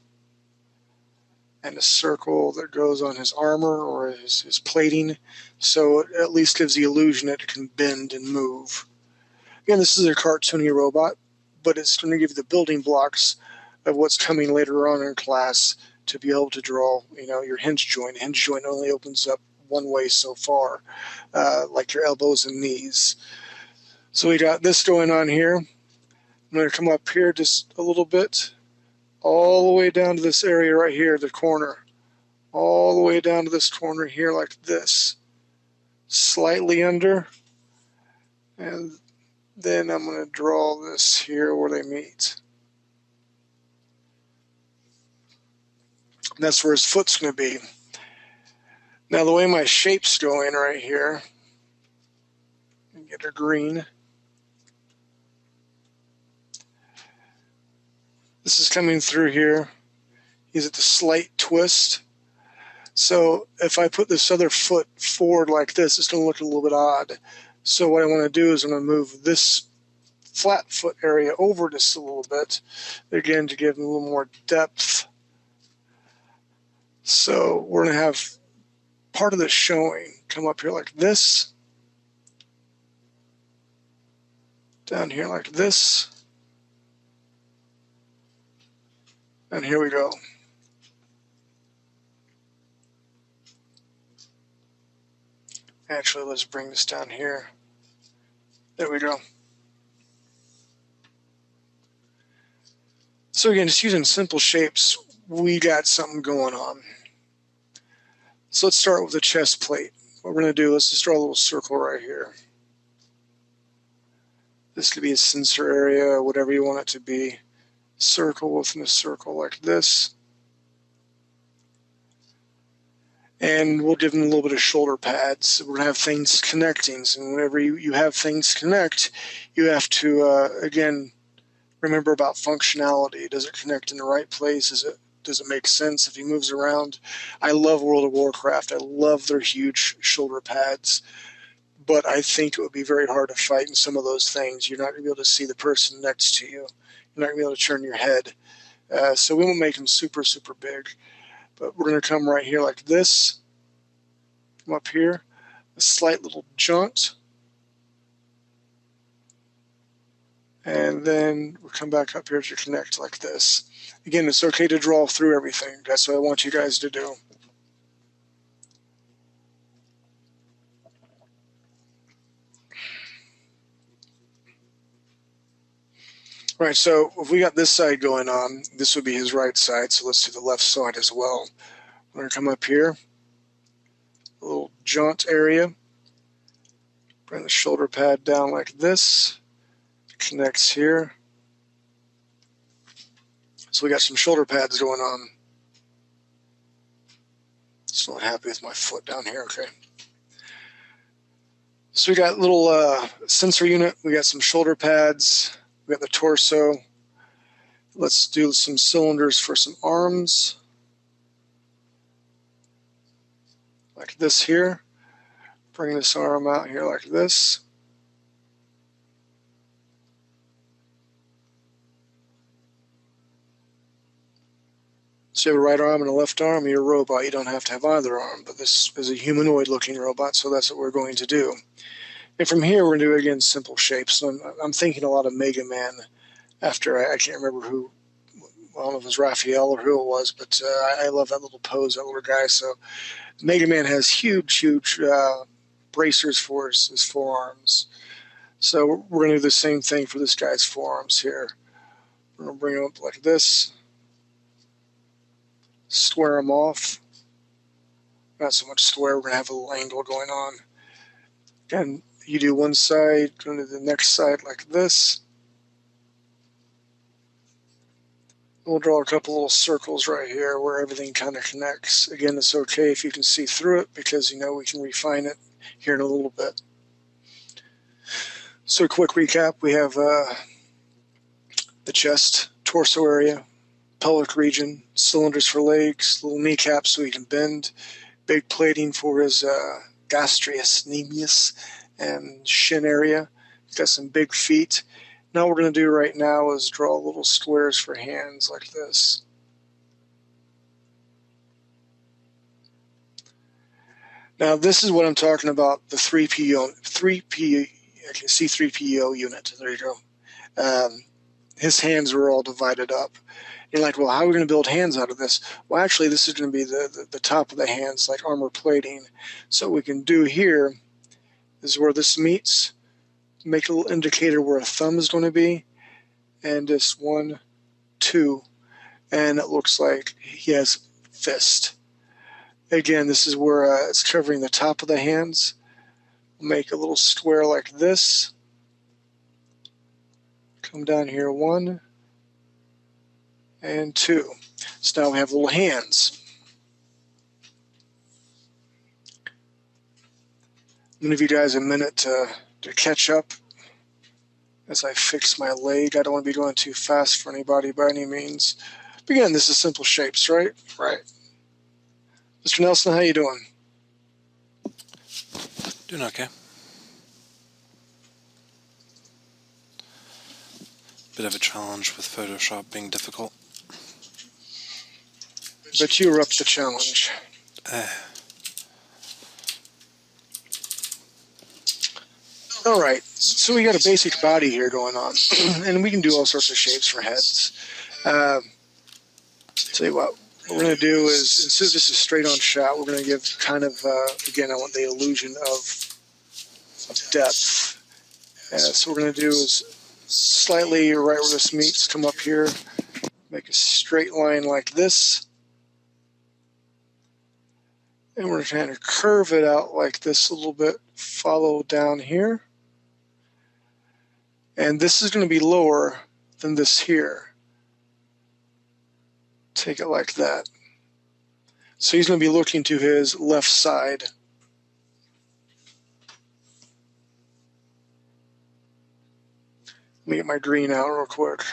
B: and a circle that goes on his armor or his plating, so it at least gives the illusion it can bend and move. Again, this is a cartoony robot, but it's going to give you the building blocks of what's coming later on in class to be able to draw, your hinge joint. Hinge joint only opens up one way so far, like your elbows and knees. So we got this going on here. I'm going to come up here just a little bit, all the way down to this area right here, the corner. All the way down to this corner here like this. Slightly under. And then I'm going to draw this here where they meet. And that's where his foot's going to be. Now the way my shape's going right here, get a green. This is coming through here. He's at the slight twist. So if I put this other foot forward like this, it's going to look a little bit odd. So what I want to do is I'm going to move this flat foot area over just a little bit, again, to give him a little more depth. So we're going to have part of this showing. Come up here like this. Down here like this. And here we go. Actually, let's bring this down here. There we go. So again, just using simple shapes, we got something going on. So let's start with the chest plate. What we're going to do, let's just draw a little circle right here. This could be a sensor area, whatever you want it to be. Circle within a circle like this. And we'll give them a little bit of shoulder pads. We're going to have things connecting. And whenever you have things connect, you have to, again, remember about functionality. Does it connect in the right place? Does it make sense if he moves around? I love World of Warcraft. I love their huge shoulder pads. But I think it would be very hard to fight in some of those things. You're not going to be able to see the person next to you. You're not going to be able to turn your head. So we won't make them super, super big. But we're going to come right here like this. Come up here. A slight little jaunt. And then we'll come back up here to connect like this. Again, it's okay to draw through everything. That's what I want you guys to do. All right, so if we got this side going on, this would be his right side, so let's do the left side as well. We're going to come up here, a little jaunt area, bring the shoulder pad down like this, connects here. So we got some shoulder pads going on. Still not happy with my foot down here, okay. So we got a little sensor unit, we got some shoulder pads, we got the torso. Let's do some cylinders for some arms. Like this here. Bring this arm out here like this. So you have a right arm and a left arm, you're a robot. You don't have to have either arm, but this is a humanoid looking robot, so that's what we're going to do. And from here, we're going to do, again, simple shapes. So I'm thinking a lot of Mega Man after, I can't remember who, I don't know if it was Raphael or who it was, but I love that little pose, that little guy. So Mega Man has huge, huge bracers for his forearms. So we're going to do the same thing for this guy's forearms here. We're going to bring them up like this. Square them off. Not so much square, we're going to have a little angle going on. Again, you do one side, go to the next side like this. We'll draw a couple little circles right here where everything kind of connects. Again, it's okay if you can see through it because you know we can refine it here in a little bit. So a quick recap, we have the chest, torso area, pelvic region, cylinders for legs, little kneecaps so he can bend, big plating for his gastrocnemius and shin area. He's got some big feet. Now what we're going to do right now is draw little squares for hands like this. Now this is what I'm talking about, the 3PO unit. There you go. His hands were all divided up. You're like, well, how are we going to build hands out of this? Well, actually, this is going to be the top of the hands, like armor plating. So what we can do here is where this meets, make a little indicator where a thumb is going to be, and just 1, 2, and it looks like he has fist. Again, this is where it's covering the top of the hands. Make a little square like this. Come down here, 1 and 2. So now we have little hands. I'm going to give you guys a minute to catch up as I fix my leg. I don't want to be going too fast for anybody by any means. But again, this is simple shapes, right? Right. Mr. Nelson, how you doing?
A: Doing okay. Bit of a challenge with Photoshop being difficult.
B: But you were up to the challenge. All right, so we got a basic body here going on, and we can do all sorts of shapes for heads. Tell you what we're going to do is, instead of just a straight on shot, we're going to give kind of, again, I want the illusion of depth. So what we're going to do is slightly right where this meets, come up here, make a straight line like this. And we're trying to curve it out like this a little bit, follow down here. And this is going to be lower than this here. Take it like that. So he's going to be looking to his left side. Let me get my green out real quick.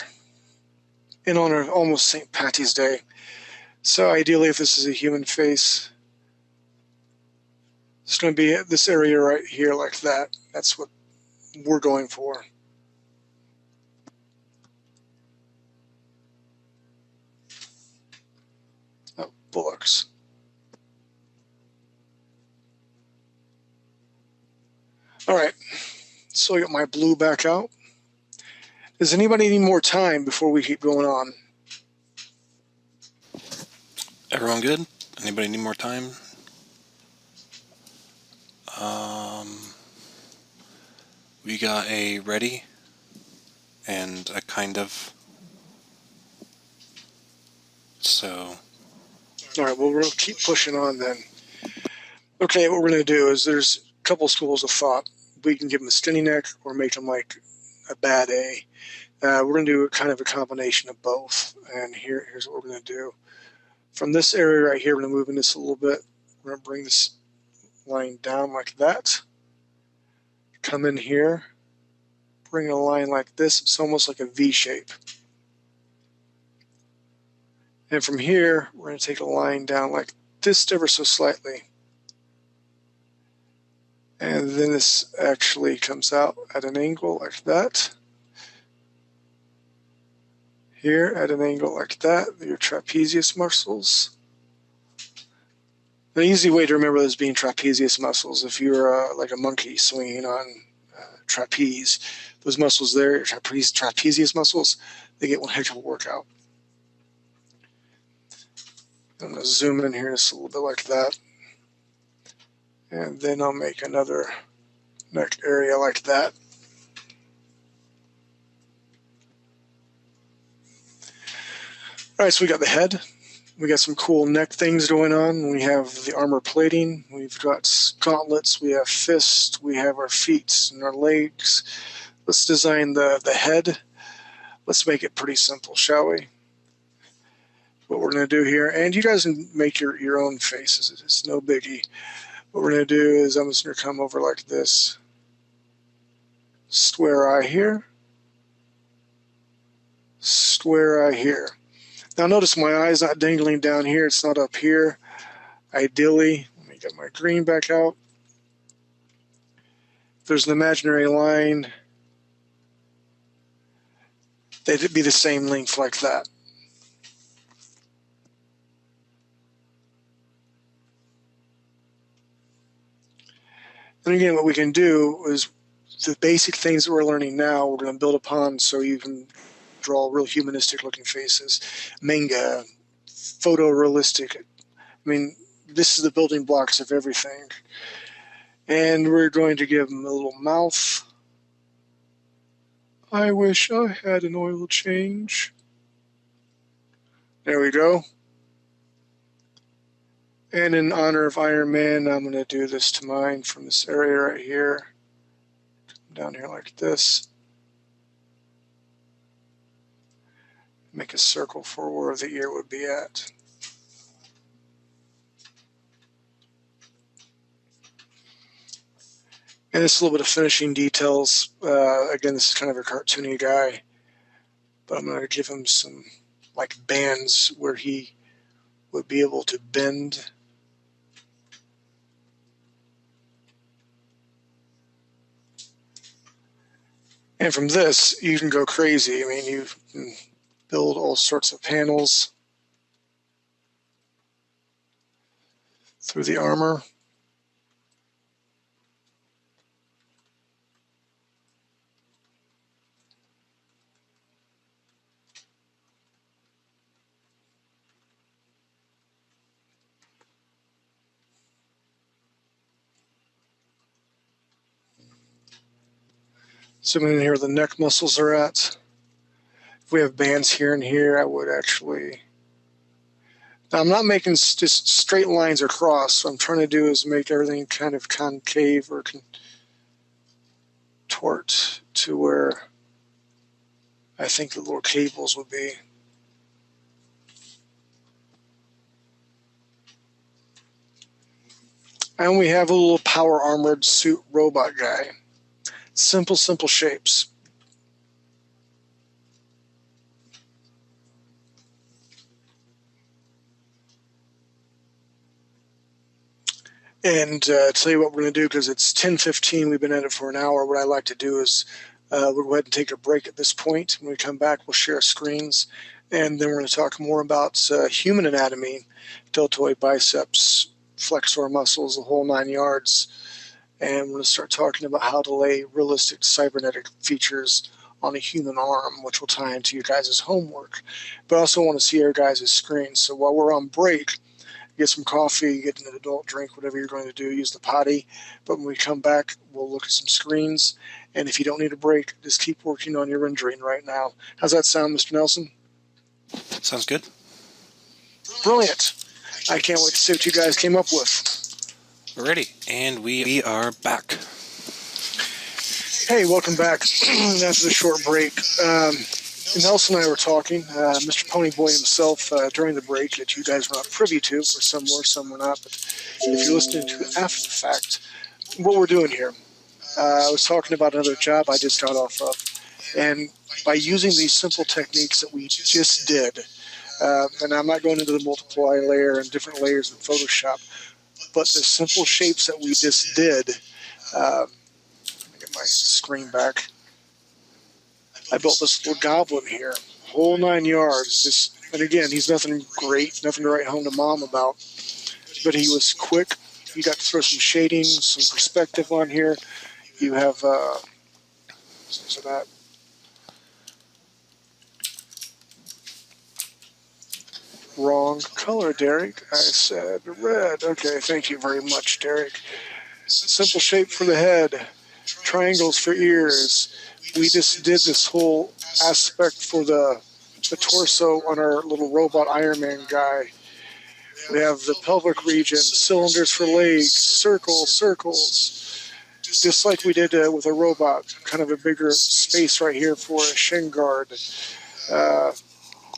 B: In honor of almost St. Patty's Day. So ideally, if this is a human face, it's going to be this area right here like that. That's what we're going for. Oh, bullocks. All right, so I got my blue back out. Does anybody need more time before we keep going on?
A: Everyone good? Anybody need more time? We got a ready and a kind of. So.
B: All right, well, we'll keep pushing on then. Okay, what we're going to do is there's a couple schools of thought. We can give them a skinny neck or make them like a bad A. We're going to do kind of a combination of both. And here's what we're going to do. From this area right here, we're going to move in this a little bit. We're going to bring this line down like that. Come in here. Bring a line like this. It's almost like a V shape. And from here, we're going to take a line down like this ever so slightly. And then this actually comes out at an angle like that. Here at an angle like that, your trapezius muscles. The easy way to remember those being trapezius muscles, if you're like a monkey swinging on trapeze, those muscles there, your trapezius muscles, they get one heck of a workout. I'm going to zoom in here just a little bit like that. And then I'll make another neck area like that. All right, so we got the head. We got some cool neck things going on. We have the armor plating. We've got gauntlets. We have fists. We have our feet and our legs. Let's design the head. Let's make it pretty simple, shall we? What we're going to do here, and you guys can make your own faces. It's no biggie. What we're going to do is I'm just going to come over like this. Square eye here. Square eye here. Now notice my eye's not dangling down here. It's not up here. Ideally, let me get my green back out. If there's an imaginary line, they'd be the same length like that. And again, what we can do is the basic things that we're learning now, we're going to build upon so you can draw real humanistic looking faces. Manga, photorealistic. I mean, this is the building blocks of everything. And we're going to give them a little mouth. I wish I had an oil change. There we go. And in honor of Iron Man, I'm going to do this to mine from this area right here. Come down here like this. Make a circle for where the ear would be at. And it's a little bit of finishing details. Again, this is kind of a cartoony guy, but I'm going to give him some like bands where he would be able to bend. And from this, you can go crazy. I mean, you can build all sorts of panels through the armor. Zooming in here where the neck muscles are at. If we have bands here and here, I would actually... Now, I'm not making just straight lines across. What I'm trying to do is make everything kind of concave or contort to where I think the little cables would be. And we have a little power armored suit robot guy. Simple shapes. And tell you what we're going to do, because it's 10:15, we've been at it for an hour. What I like to do is we'll go ahead and take a break at this point. When we come back, we'll share screens, and then we're going to talk more about human anatomy, deltoid biceps, flexor muscles, the whole 9 yards. And we're going to start talking about how to lay realistic cybernetic features on a human arm, which will tie into your guys' homework. But I also want to see your guys' screens. So while we're on break, get some coffee, get an adult drink, whatever you're going to do, use the potty. But when we come back, we'll look at some screens. And if you don't need a break, just keep working on your rendering right now. How's that sound, Mr. Nelson?
A: Sounds good.
B: Brilliant. I can't wait to see what you guys came up with.
A: Alrighty, and we are back.
B: Hey, welcome back after the short break. Nelson and I were talking, Mr. Ponyboy himself, during the break that you guys were not privy to, or some were, some were not, but if you're listening to it after the fact, what we're doing here. I was talking about another job I just got off of, and by using these simple techniques that we just did, and I'm not going into the multiply layer and different layers in Photoshop, but the simple shapes that we just did, let me get my screen back. I built this little goblin here, whole 9 yards. And again, he's nothing great, nothing to write home to mom about, but he was quick. You got to throw some shading, some perspective on here. You have, so that. Wrong color, Derek. I said red. Okay, thank you very much, Derek. Simple shape for the head, triangles for ears. We just did this whole aspect for the torso on our little robot Iron Man guy. We have the pelvic region, cylinders for legs, circles. Just like we did with a robot, kind of a bigger space right here for a shin guard.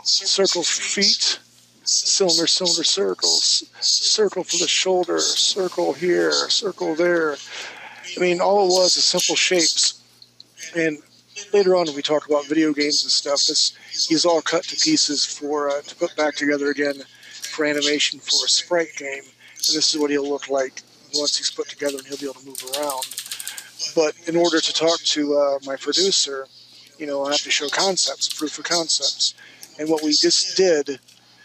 B: Circles for feet. Cylinder, circles. Circle for the shoulder, circle here, circle there. I mean, all it was is simple shapes. And later on, when we talk about video games and stuff, he's all cut to pieces for to put back together again for animation for a sprite game. And this is what he'll look like once he's put together, and he'll be able to move around. But in order to talk to my producer, I have to show concepts, proof of concepts. And what we just did,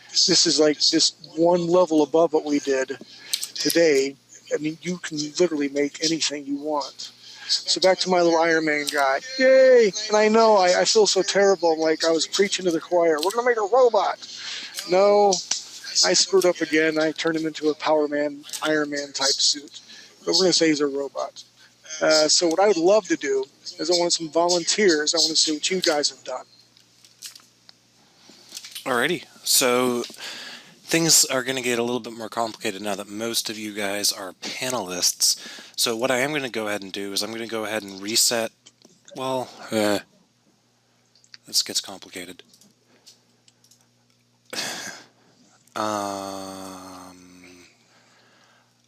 B: this is like just one level above what we did today. I mean, you can literally make anything you want. So back to my little Iron Man guy. Yay! And I know, I feel so terrible. I'm like, I was preaching to the choir. We're going to make a robot. No, I screwed up again. I turned him into a Power Man, Iron Man type suit. But we're going to say he's a robot. So what I would love to do is I want some volunteers. I want to see what you guys have done.
A: Alrighty, so things are going to get a little bit more complicated now that most of you guys are panelists. So what I am going to go ahead and do is I'm going to go ahead and reset. Well, this gets complicated.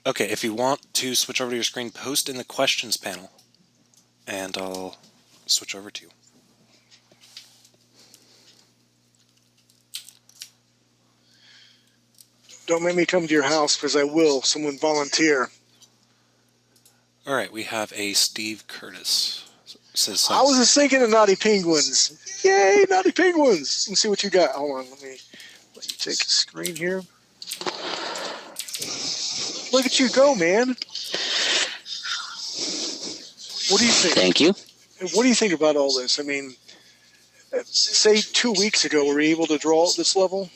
A: Okay, if you want to switch over to your screen, post in the questions panel, and I'll switch over to you.
B: Don't make me come to your house, because I will. Someone volunteer.
A: All right, we have a Steve Curtis. Says
B: I was just thinking of Naughty Penguins. Yay, Naughty Penguins. Let's see what you got. Hold on, let me let you take a screen here. Look at you go, man. What do you think?
F: Thank you.
B: What do you think about all this? I mean, say 2 weeks ago, were we able to draw at this level?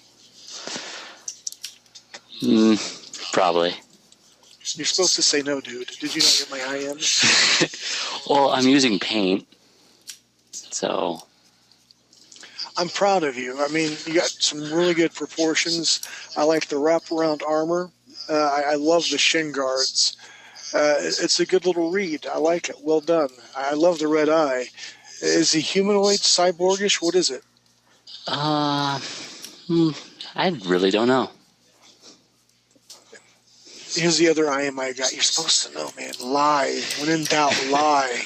F: Probably.
B: You're supposed to say no, dude. Did you not get my IM?
F: Well, I'm using paint. So,
B: I'm proud of you. I mean, you got some really good proportions. I like the wraparound armor. I love the shin guards. It's a good little read. I like it. Well done. I love the red eye. Is he humanoid, cyborgish? What is it?
F: uh, I really don't know.
B: Here's the other IMI guy. You're supposed to know, man. Lie. When in doubt, lie.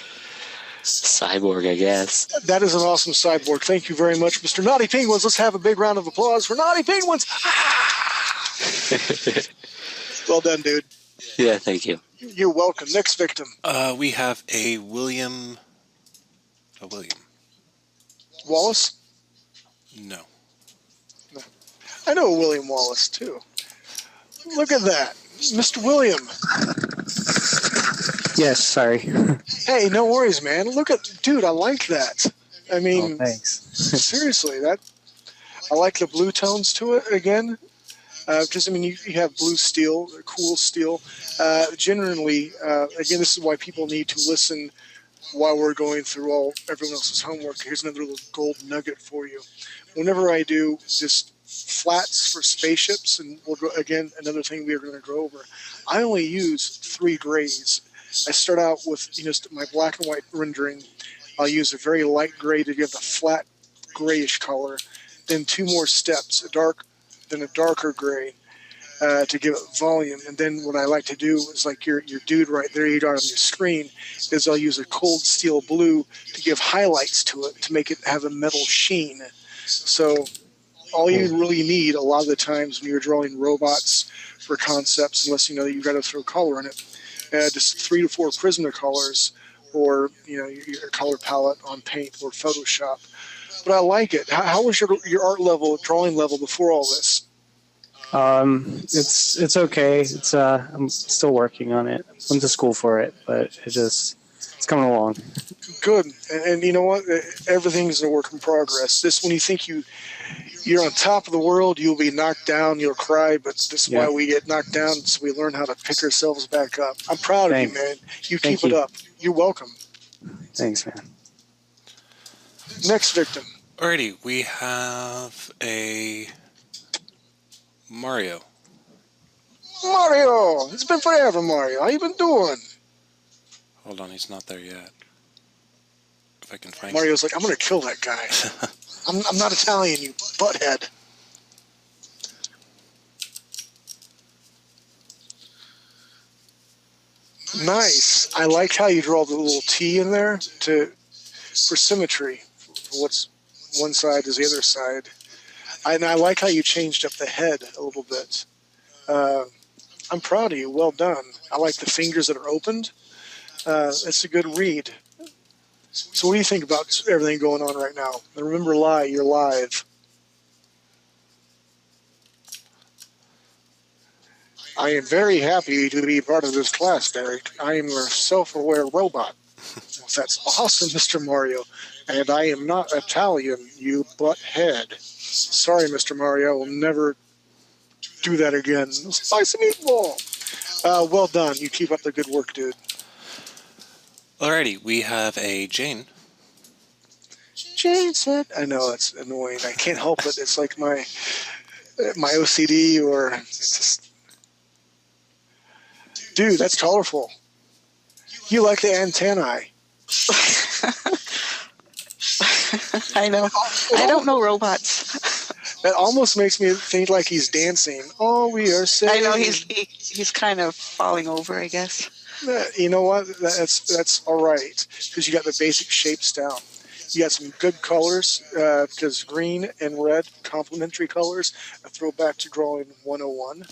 F: Cyborg, I guess.
B: That is an awesome cyborg. Thank you very much, Mr. Naughty Penguins. Let's have a big round of applause for Naughty Penguins. Well done, dude.
F: Yeah, thank you.
B: You're welcome. Next victim.
A: We have a William. A William.
B: Wallace?
A: No.
B: I know William Wallace, too. Look at that. Mr. William.
I: Yes, sorry.
B: Hey, no worries, man. Look at, dude, I like that. I mean,
I: Thanks.
B: seriously, I like the blue tones to it again. Because, I mean, you have blue steel, cool steel. Generally, again, this is why people need to listen while we're going through everyone else's homework. Here's another little gold nugget for you. Whenever I do just flats for spaceships, and we'll go, again, another thing we are going to go over, I only use 3 grays. I start out with my black and white rendering. I'll use a very light gray to give the flat grayish color. Then 2 more steps, then a darker gray to give it volume. And then what I like to do is like your dude right there you got on your screen is I'll use a cold steel blue to give highlights to it to make it have a metal sheen. So all you really need a lot of the times when you're drawing robots for concepts, unless you know that you've got to throw color in it, just 3 to 4 Prismacolors or your color palette on Paint or Photoshop. But I like it. How was your art level, drawing level before all this?
I: It's okay. It's I'm still working on it. Went to school for it, but it's coming along.
B: Good. And you know what? Everything's a work in progress. This when you think you're on top of the world, you'll be knocked down, you'll cry, but this is why we get knocked down, so we learn how to pick ourselves back up. I'm proud of you, man. You keep it up. You're welcome.
I: Thanks, man.
B: Next victim.
A: Alrighty, we have a Mario.
B: Mario! It's been forever, Mario. How you been doing?
A: Hold on, he's not there yet. If I can find
B: Mario's like, I'm going to kill that guy. I'm not Italian, you butthead. Nice. I like how you draw the little T in there for symmetry. For what's one side is the other side. And I like how you changed up the head a little bit. I'm proud of you. Well done. I like the fingers that are opened. It's a good read. So what do you think about everything going on right now? And remember, you're live. I am very happy to be part of this class, Derek. I am a self-aware robot. That's awesome, Mr. Mario. And I am not Italian, you butthead. Sorry, Mr. Mario. We'll never do that again. Spicy meatball. Well done. You keep up the good work, dude.
A: Alrighty, we have a Jane.
B: Jane said, I know, it's annoying. I can't help it. It's like my OCD or it's just... Dude, that's colorful. You like the antennae.
D: I know. I don't know robots.
B: That almost makes me think like he's dancing. Oh, we are saying.
D: I know he's kind of falling over, I guess.
B: You know what? That's all right because you got the basic shapes down. You got some good colors because green and red, complementary colors. A throwback to drawing 101.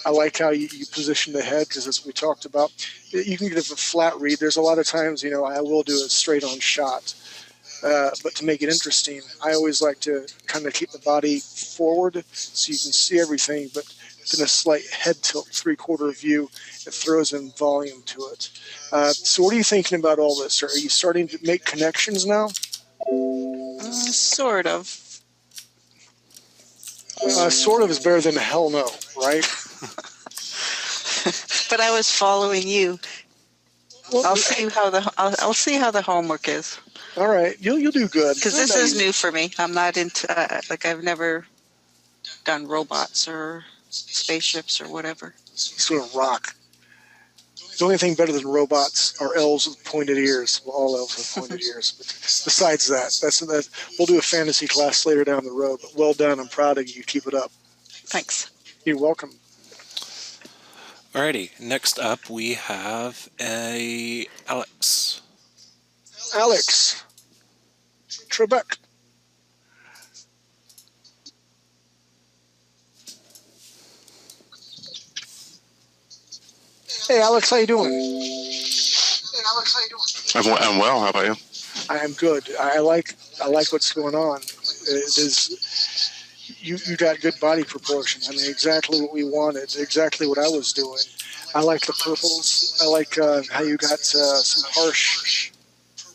B: I like how you position the head because as we talked about, you can give a flat read. There's a lot of times, I will do a straight-on shot. But to make it interesting, I always like to kind of keep the body forward so you can see everything, but in a slight head tilt, 3/4 view, it throws in volume to it. So what are you thinking about all this? Are you starting to make connections now?
D: Sort of.
B: Sort of is better than hell no, right?
D: But I was following you.
B: Well,
D: I'll see how I'll see how the homework is,
B: all right, you'll do good.
D: because this is new for me. I'm not into like I've never done robots or spaceships or whatever.
B: Sort of rock. The only thing better than robots are elves with pointed ears. Well, all elves have pointed ears. But besides that, we'll do a fantasy class later down the road. But well done. I'm proud of you. Keep it up.
D: Thanks.
B: You're welcome.
A: Alrighty, next up we have Alex.
B: Alex Trebek. Hey, Alex, how you doing?
E: I'm well. How about you?
B: I am good. I like what's going on. You got good body proportions. I mean, exactly what we wanted. Exactly what I was doing. I like the purples. I like how you got some harsh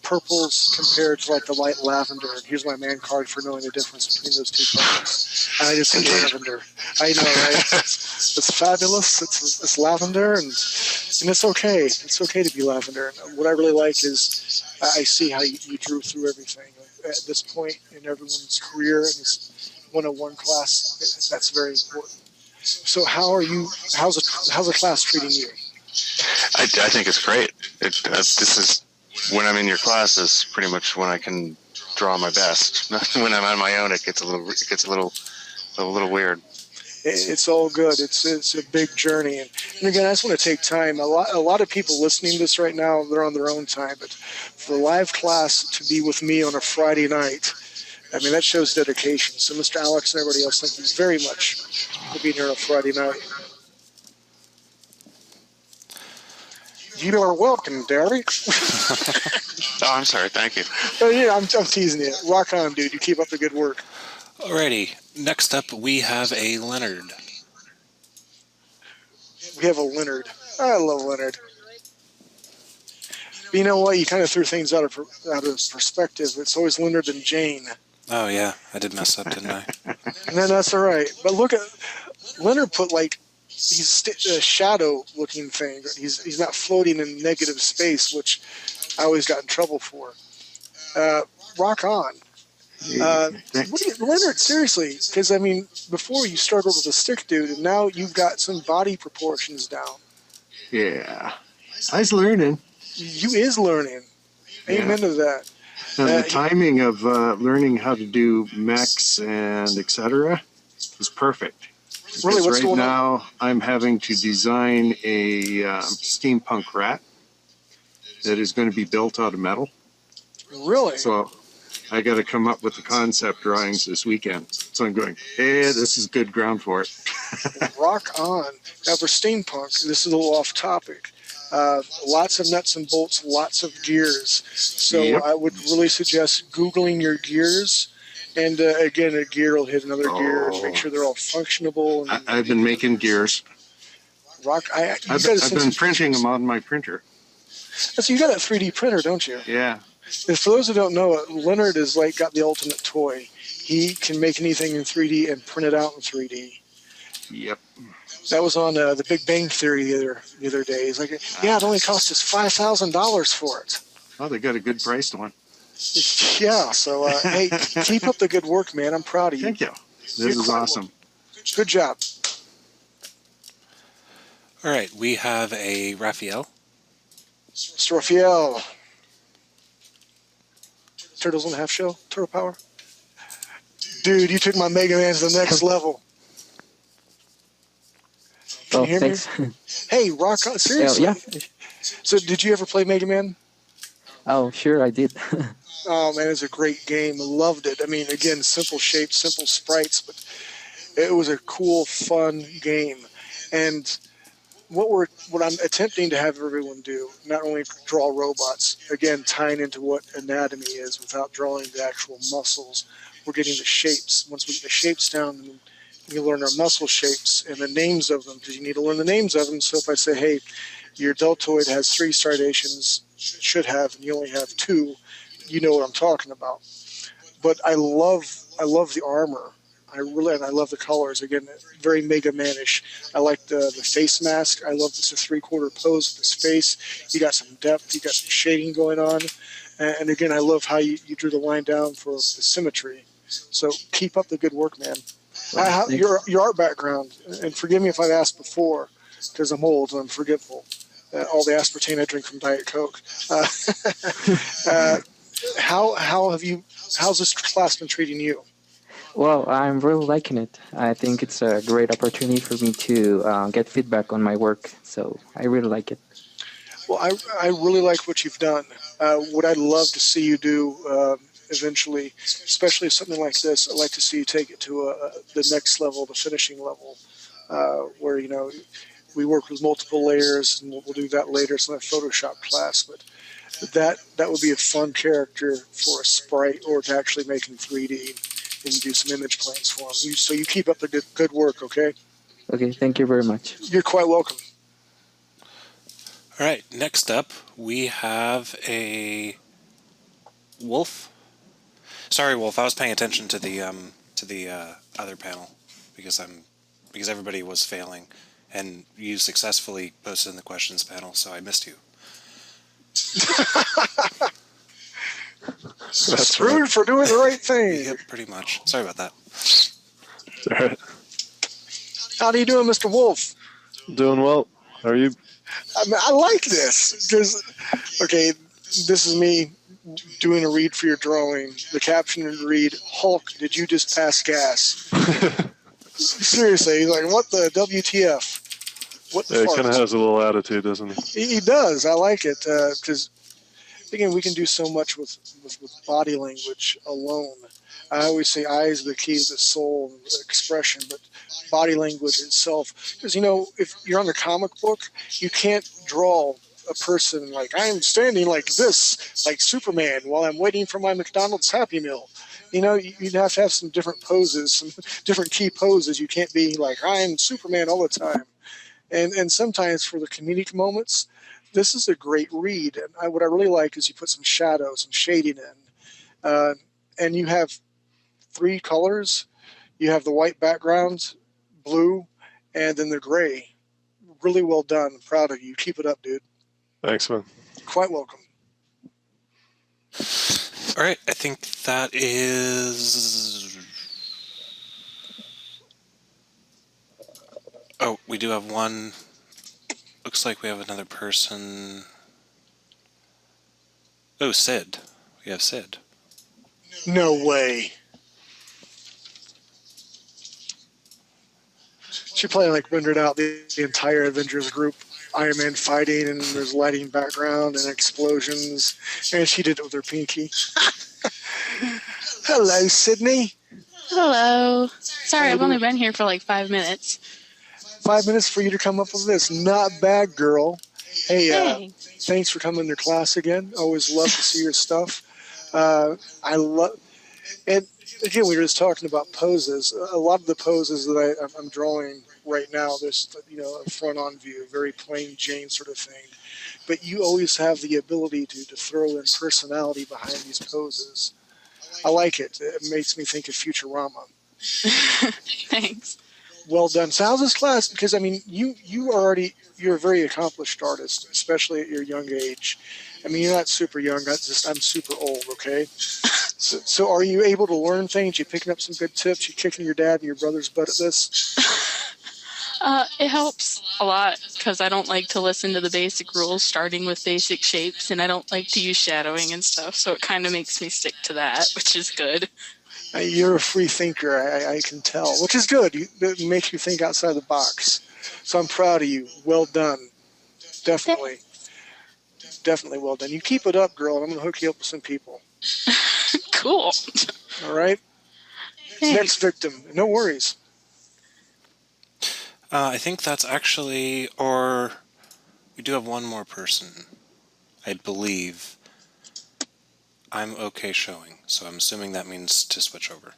B: purples compared to like the light lavender. Here's my man card for knowing the difference between those two colors. And I just hate lavender. I know, right? It's fabulous. It's lavender, and it's okay. It's okay to be lavender. And what I really like is I see how you drew through everything. At this point in everyone's career in this 101 class, that's very important. So how's the class treating you?
E: I think it's great. This is when I'm in your class is pretty much when I can draw my best. When I'm on my own, it gets a little weird.
B: It's all good. It's a big journey, and again, I just want to take time. A lot of people listening to this right now, they're on their own time, but for the live class to be with me on a Friday night, I mean, that shows dedication. So Mr. Alex and everybody else, thank you very much for being here on a Friday night. You are welcome, Derek.
E: Oh, I'm sorry. Thank you.
B: Oh, yeah, I'm teasing you. Rock on, dude. You keep up the good work.
A: Alrighty, next up we have a Leonard.
B: We have a Leonard. I love Leonard. But you know what? You kind of threw things out of perspective. It's always Leonard and Jane.
A: Oh yeah, I did mess up, didn't I?
B: And then that's all right. But look at Leonard put like he's a shadow-looking thing. He's not floating in negative space, which I always got in trouble for. Rock on. Leonard, seriously, because I mean, before you struggled with a stick dude, and now you've got some body proportions down.
C: Yeah. I was learning.
B: You is learning. Amen to that.
C: And the timing of learning how to do mechs and etc. is perfect.
B: Really,
C: Because
B: what's
C: right
B: going on?
C: now I'm having to design a steampunk rat that is going to be built out of metal.
B: Really?
C: So I got to come up with the concept drawings this weekend. So I'm going, hey, this is good ground for it.
B: Rock on. Now for steampunk, this is a little off topic. Lots of nuts and bolts, lots of gears. So
C: Yep.
B: I would really suggest Googling your gears. And again, a gear will hit another gear. Make sure they're all functionable. And
C: I've been making gears.
B: Rock.
C: I've been printing them on my printer.
B: So you got a 3D printer, don't you?
C: Yeah.
B: And for those who don't know it, Leonard is like got the ultimate toy. He can make anything in 3D and print it out in 3D.
C: Yep.
B: That was on the Big Bang Theory the other day. He's like, yeah, it only cost us $5,000 for it.
C: Oh, they got a good priced one.
B: Yeah. So hey, keep up the good work, man. I'm proud of you.
C: Thank you. This
B: You're
C: is
B: quite
C: awesome.
B: Good job.
A: Alright, we have a Raphael.
B: Mr. Raphael. Turtles on the Half Shell? Turtle Power? Dude, you took my Mega Man to the next level. Can you hear
G: thanks.
B: me? Hey, rock on. Seriously?
G: Yeah.
B: So did you ever play Mega Man?
G: Oh, sure, I did.
B: Oh, man, it's a great game. I loved it. I mean, again, simple shapes, simple sprites, but it was a cool, fun game. And what I'm attempting to have everyone do, not only draw robots, again, tying into what anatomy is without drawing the actual muscles, we're getting the shapes. Once we get the shapes down, then we learn our muscle shapes and the names of them, because you need to learn the names of them. So if I say, hey, your deltoid has 3 striations, should have, and you only have 2, you know what I'm talking about. But I love the armor. I love the colors. Again, very Mega Manish. I like the face mask. I love this 3/4 pose with his face. You got some depth. You got some shading going on. And again, I love how you drew the line down for the symmetry. So keep up the good work, man. Your art background, and forgive me if I've asked before, because I'm old and I'm forgetful. All the aspartame I drink from Diet Coke. Uh, uh, how's this class been treating you?
G: Well, I'm really liking it. I think it's a great opportunity for me to get feedback on my work. So I really like it.
B: Well, I really like what you've done. What I'd love to see you do eventually, especially something like this, I'd like to see you take it to the next level, the finishing level, where we work with multiple layers, and we'll do that later. It's not a Photoshop class, but that would be a fun character for a sprite, or to actually make in 3D and do some image planes for them. So you keep up the good work, okay?
G: Okay, thank you very much.
B: You're quite welcome.
A: All right, next up we have a Wolf. Sorry, Wolf. I was paying attention to the other panel because everybody was failing, and you successfully posted in the questions panel, so I missed you.
B: Screwed for doing the right thing.
A: Yep, pretty much. Sorry about that.
H: All right.
B: How are you doing, Mr. Wolf?
H: Doing well. How are you?
B: I like this because, okay, this is me doing a read for your drawing. The caption would read, "Hulk, did you just pass gas?" Seriously, he's like, "What the WTF?" What the
H: Yeah, he
B: fuck?
H: kind of has a little attitude, doesn't he?
B: He does. I like it because, again, we can do so much with body language alone. I always say eyes are the key to the soul and expression, but body language itself. Because, if you're on the comic book, you can't draw a person like, I'm standing like this, like Superman, while I'm waiting for my McDonald's Happy Meal. You'd have to have some different poses, some different key poses. You can't be like, I'm Superman all the time. And sometimes for the comedic moments, this is a great read. And what I really like is you put some shadow, some shading in. And you have 3 colors. You have the white background, blue, and then the gray. Really well done. I'm proud of you. Keep it up, dude.
H: Thanks, man.
B: Quite welcome.
A: All right, I think that is... Oh, we do have one. Looks like we have another person. Oh, Sid. We have Sid.
B: No way. She probably rendered out the entire Avengers group. Iron Man fighting, and there's lighting background and explosions, and she did it with her pinky. Hello, Sydney.
J: Hello. Sorry, I've only been here for like 5 minutes.
B: 5 minutes for you to come up with this. Not bad, girl. Hey, thanks for coming to class again. Always love to see your stuff. I love, and again, we were just talking about poses. A lot of the poses that I'm drawing right now, there's a front-on view, very plain Jane sort of thing. But you always have the ability to throw in personality behind these poses. I like it. It makes me think of Futurama.
J: Thanks.
B: Well done. So how's this class? Because you're a very accomplished artist, especially at your young age. I mean, you're not super young. I'm super old. Okay. So are you able to learn things? You picking up some good tips? You kicking your dad and your brother's butt at this?
J: It helps a lot because I don't like to listen to the basic rules, starting with basic shapes, and I don't like to use shadowing and stuff. So it kind of makes me stick to that, which is good.
B: You're a free thinker, I can tell, which is good. It makes you think outside the box. So I'm proud of you. Well done. Definitely. Definitely well done. You keep it up, girl, and I'm going to hook you up with some people.
J: Cool.
B: All right?
J: Thanks.
B: Next victim. No worries.
A: I think that's actually... Or we do have one more person, I believe. I'm okay showing, so I'm assuming that means to switch over.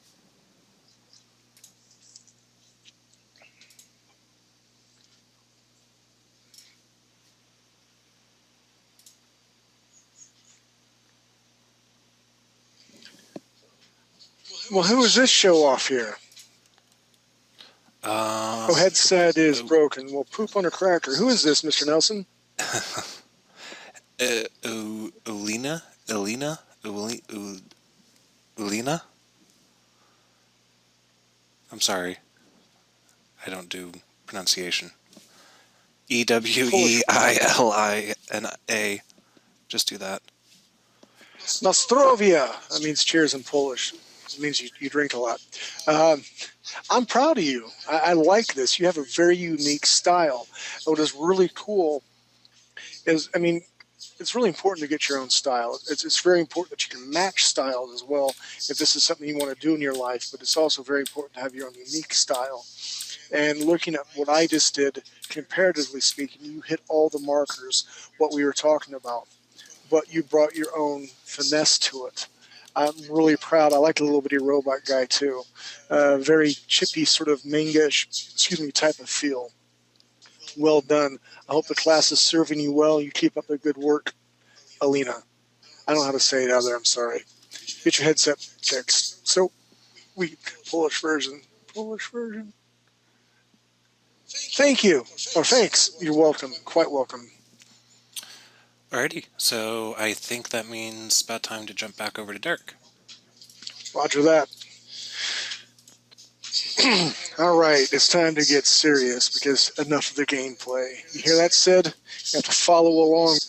B: Well, who is this show off here? Oh, headset is broken. Well, poop on a cracker. Who is this, Mr. Nelson?
A: Ulina? Ulina? I'm sorry. I don't do pronunciation. Eweilina. Just do that.
B: Nostrovia. That means cheers in Polish. It means you drink a lot. I'm proud of you. I like this. You have a very unique style. What is really cool is, I mean, it's really important to get your own style. It's very important that you can match styles as well if this is something you want to do in your life, but it's also very important to have your own unique style. And looking at what I just did, comparatively speaking, you hit all the markers, what we were talking about, but you brought your own finesse to it. I'm really proud. I like the little bitty robot guy too. Very chippy sort of manga-ish, type of feel. Well done. I hope the class is serving you well. You keep up the good work, Alina. I don't know how to say it out there. I'm sorry. Get your headset fixed. So, Polish version. Thank you. Or thanks. You're welcome. Quite welcome.
A: Alrighty. So I think that means about time to jump back over to Dirk.
B: Roger that. All right, it's time to get serious because enough of the gameplay. You hear that, Sid? You have to follow along.